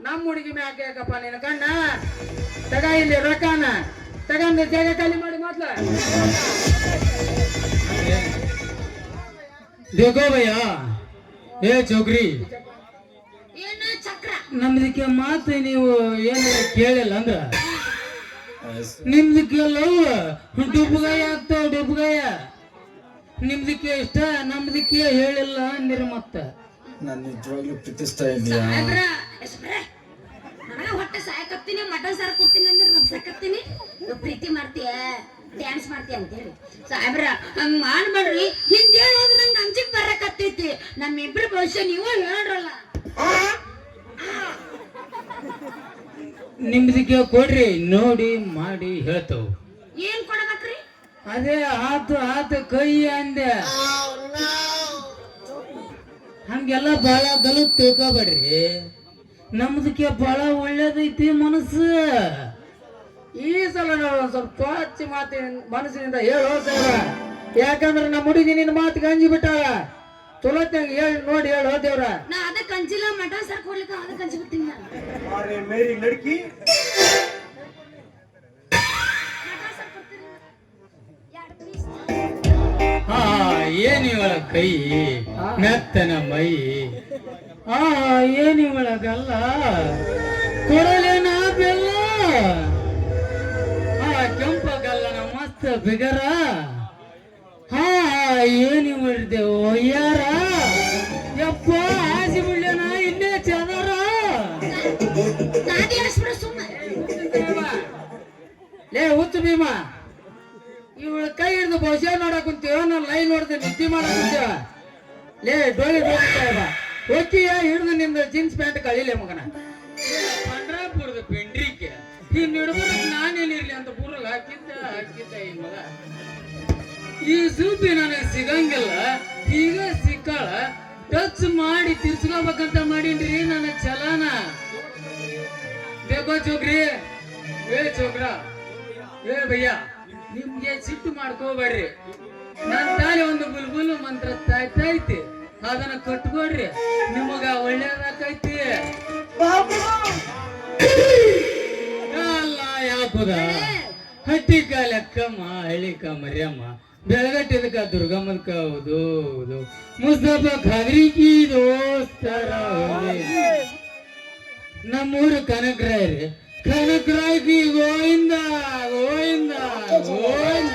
ನಮ್ಮ ಹುಡುಗಿ ಮ್ಯಾಕೆ ಯಾಕಪ್ಪ ನಿನ್ನ ಕಣ್ಣ? ತಗ ಇಲ್ಲಿ ರೊಕ್ಕನ ತಗಂದು ಜಾಗ ಖಾಲಿ ಮಾಡಿ ಮೊದ್ಲ. ದೇಖೋ ಭಯ್ಯ, ಏ ಚೌಕ್ರಿ, ಏನು ಚಕ್ರ? ನಮ್ದಕ್ಕೆ ಮಾತು ನೀವು ಏನಾರ ಕೇಳಿಲ್ಲ ಅಂದ್ರ ನಿಮ್ದಕ್ಕೆ ಲವ್ ಡುಬ್ಗಾಯ ಆಗ್ತಾವ, ಡುಬ್ಗಾಯ. ನಿಮ್ದಕ್ಕೆ ಇಷ್ಟ, ನಮ್ದಕ್ಕೆ ಹೇಳಿಲ್ಲ ಅಂದಿರ ಮತ್ತ. ನಾನು ನಿಜವಾಗ್ಲೂ ಪ್ರೀತಿಸ್ತಾ ಇದೀಯಾ? ನನಗ ಹೊಟ್ಟೆ ಸಾಯಕತ್ತೀನಿ, ಮಟನ್ ಸಾರು ಕೊಡ್ತೀನಿ ಅಂದ್ರೆ ರಬ್ಸಕತ್ತೀನಿ. ಪ್ರೀತಿ ಮಾಡ್ತೀಯ, ಡ್ಯಾನ್ಸ್ ಮಾಡ್ತೀಯ ಅಂತ ಹೇಳಿ ಸಾಹೇಬ್ರ ಹಂಗ್ ಮಾಡ್ಬೇಡ್ರಿ. ಹಿಂಗೆ ಹೇಳೋದು ನಂಗೆ ಅಂಜಿಕ್ ಬರಕತ್ತೈತಿ. ನಮ್ಮಿಬ್ರು ಭವಿಷ್ಯ ನೀವು ಹೇಳ್ರಲ್ಲ. ನಿಮ್ದಕ್ಕೆ ಕೊಡ್ರಿ, ನೋಡಿ ಮಾಡಿ ಹೇಳ್ತಾವ. ಏನ್ ಕೊಡ್ಬೇಕ್ರಿ? ಅದೇ ಆತು ಕೈ ಅಂದೆ. ಹಂಗೆಲ್ಲ ಬಾಳ ಗಲು ತಿಳ್ಕೊಬೇಡ್ರಿ. ನಮ್ದಕ್ಕೆ ಬಾಳ ಒಳ್ಳೇದೈತಿ ಮನಸ್ಸು. ಈ ಸಲ ನಾವು ಸ್ವಲ್ಪ ಹಚ್ಚಿ ಮನಸ್ಸಿನಿಂದ ಹೇಳೋ ಸಾಹೇಬ. ಯಾಕಂದ್ರೆ ನಮ್ಮ ಹುಡುಗಿ ನಿನ್ನ ಮಾತಿಗೆ ಅಂಜಿ ಬಿಟ್ಟಾಳ. ಚಲೋತ್ನಂಗ ಹೇಳಿ ನೋಡಿ ಹೇಳೋ ದೇವ್ರ. ನಾ ಅದಕ್ಕೆ ಅಂಜಿಲ್ಲ, ಮಟನ್ ಸಾರು ಕೊಡ್ಲಿಕ್ಕೆ ಅದಕ್ಕೆ ಅಂಜಿ ಬಿಡ್ತೀನಿ ನಾನು. ಏನಿವಳ ಕೈ, ಮೆತ್ತನ ಮೈ, ಏನಿವಳ ಗಲ್ಲ, ಕೊಡಲೇನ ಬೆಲ್ಲ, ಕೆಂಪಗಲ್ಲನ ಮಸ್ತ್ ಬಿಗರ, ಏನಿವಳ್ದೆ ಒಯ್ಯಾರ, ಯಪ್ಪ ಆಸಿ ಬಿಡ್ಲೇನ ಇಲ್ಲೇ ಚದರ. ಲೇ ಹುಚ್ಚು ಭೀಮ, ಇವಳ ಕೈ ಹಿಡಿದು ಬಹುಶಃ ನೋಡಕ್ ಕುಂತೀವ, ನಾನು ಲೈನ್ ನೋಡ್ದೆ ನಿದ್ದೆ ಮಾಡಕ್ ಕುಂತೀವ. ಲೇ ಡೋಳಿ ಸಾಹೇಬ, ಹೋಗಿಯ ಹಿಡಿದು ನಿಂದ ಜೀನ್ಸ್ ಪ್ಯಾಂಟ್ ಕಳಿಲೆ ಮಗನ. ಪಂಡ್ರಾಪುರದ ಪೆಂಡ್ರಿಕೆ ಇನ್ನು ಹಿಡ್ಬರ್ಕ್ ನಾನೇನಿರ್ಲಿ ಅಂತ ಬುರ್ರಗ್ ಹಾಕಿದ್ದ ಈ ಮಗ. ಈ ಸೂಪಿ ನನಗೆ ಸಿಗಂಗಿಲ್ಲ, ಈಗ ಸಿಕ್ಕಾಳ. ಟಚ್ ಮಾಡಿ ತಿರ್ಸ್ಕೋಬೇಕಂತ ಮಾಡೀನ್ರಿ ನನ್ನ ಚಲನ. ಬೇಕೋ ಚೋಕ್ರಿ, ಏ ಚೋಕ್ರ, ಏ ಭಯ್ಯ, ನಿಮ್ಗೆ ಸಿಟ್ಟು ಮಾಡ್ಕೋಬೇಡ್ರಿ. ನನ್ನ ತಾಲಿ ಒಂದು ಬುಲ್ಬುಲ್ ಮಂತ್ರ ತಾಯ್ತೈತಿ, ಅದನ್ನ ಕಟ್ಕೊಡ್ರಿ, ನಿಮಗ ಒಳ್ಳೇದಾಕೈತಿ. ಅಲ್ಲ ಯಾಕುದ ಹಟ್ಟಿ ಕಾಲಕ್ಕಮ್ಮ, ಹಳ್ಳಿಕ ಮರ್ಯಮ್ಮ, ಬೆಳಗಟ್ಟಿದಕ್ಕ ದುರ್ಗಮ್ಮದಕ್ಕ ಹೌದು ಹೌದು, ಮುಸ್ತಫಾ ಖಾದ್ರಿಕಿ ದೋಸ್ತರ ನಮ್ಮೂರು ಕನಕರಾಯ್ರಿ, ಕನಕರಾಯ್ಕಿ ಗೋವಿಂದ ಗೋವಿಂದ ಗೋವಿಂದ.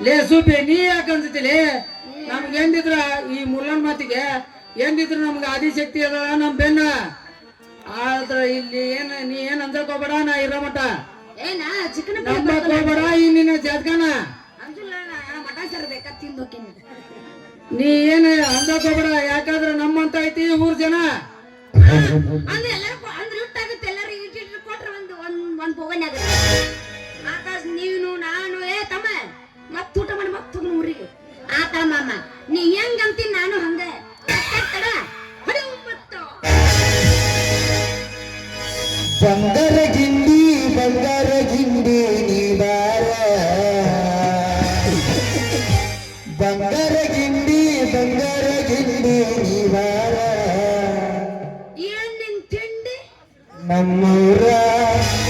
ಲೇ ಸೂಪಿ, ನೀ ಯಾಕೆ ಅನ್ಸತಿಲಿ? ನಮ್ಗೆ ಎಂದಿದ್ರ ಈ ಮುಲ್ಲನ್ ಮಾತಿಗೆ ಎಂದಿದ್ರು ನಮ್ಗೆ ಆದಿಶಕ್ತಿ ಅದ ನಮ್ ಬೆನ್ನ. ಆದ್ರ ಇಲ್ಲಿ ನೀ ಏನ್ ಅಂದ್ಕೋಬೇಡ, ನಾ ಇರೋ ಮಠ ನಂಬಕ್ ಹೋಗ್ಬೇಡ. ಈ ನಿನ್ನ ಜಾತ್ಕನ ಮಟನ್ ಸಾರು ಬೇಕಾ ತಿಂದೋಕಿನಿ. ನೀ ಏನ್ ಅಂದ್ಕೋಬೇಡ, ಯಾಕಂದ್ರೆ ನಮ್ಮಂತ ಐತಿ ಊರ್ ಜನ. ಅಂದ್ರೆ ಎಲ್ಲರೂ ಅಂದ್ರೆ ಇಟ್ಟಾಗುತ್ತೆ, ಎಲ್ಲರೂ ಇಟ್ಟು ಕೊಟ್ರೆ ಒಂದ್ ಪೋಗನೆ ಆಗುತ್ತೆ. ಆಕಾಶ್ ನೀನು ನಾನು ತಮ್ಮ ಮತ್ ಊಟ ಮಾಡಿ ಮತ್ ಹೋಗಿ ಊರಿಗೆ ಆತ ಮಾಮ. ನೀ ಹೆಂಗಂತೀನಿ ನಾನು ಹಂಗ ಬಂದರೆ ಬಂಗಾರ ಗಿಂಡಿ ನೀವಾರ ಏನ್ ನಿನ್ ತಿಂಡಿ? ನಮ್ಮೂರ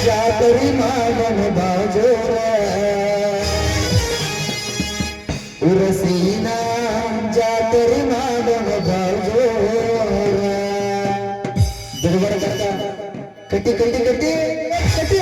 ಜಾತ್ರೆ ಮಾಡೋಣ ಬಾಜೋರ ಉರಸಿನ ಜಾತ್ರೆ ಮಾಡೋಣ ಬಾಜೋರ ದುರ್ಬರ ಕಟ್ಟಿ ಕಟ್ಟಿ ಕಟ್ಟಿ ಕಟ್ಟಿ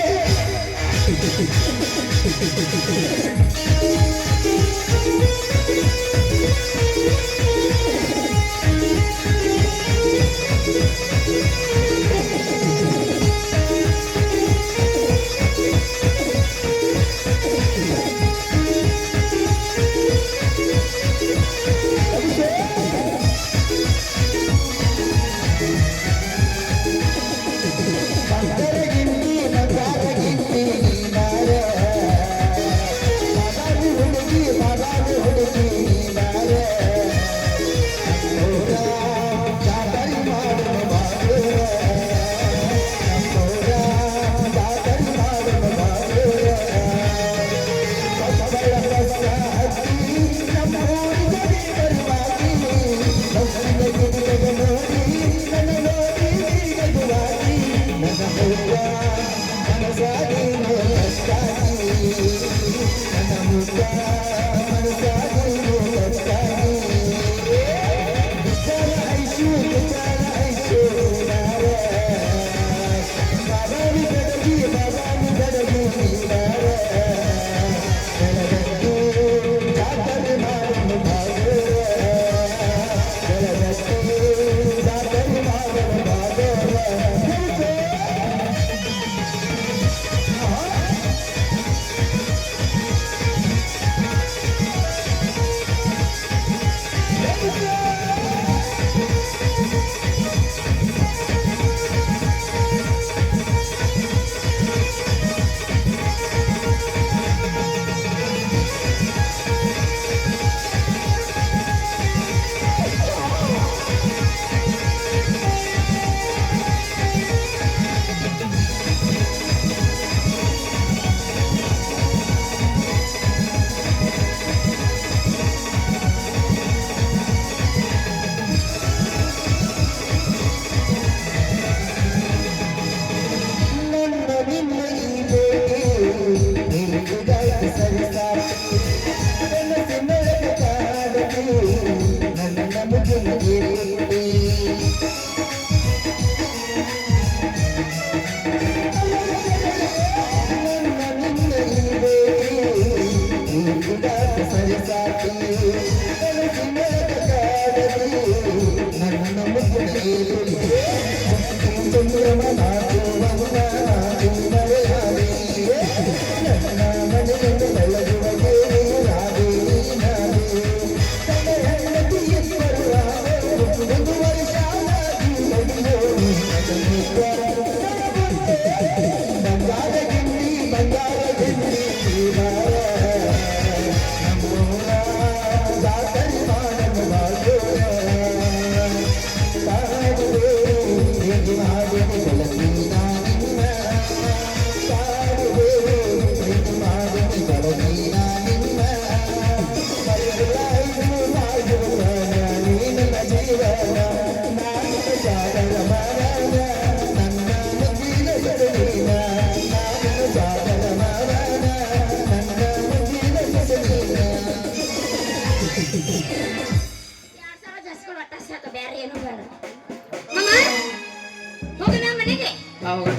ಬೇರೆ ಏನು ಬೇಡ. ಮಾಮ, ಹೋಗೋಣ ಮನೆಗೆ. ಹೌದು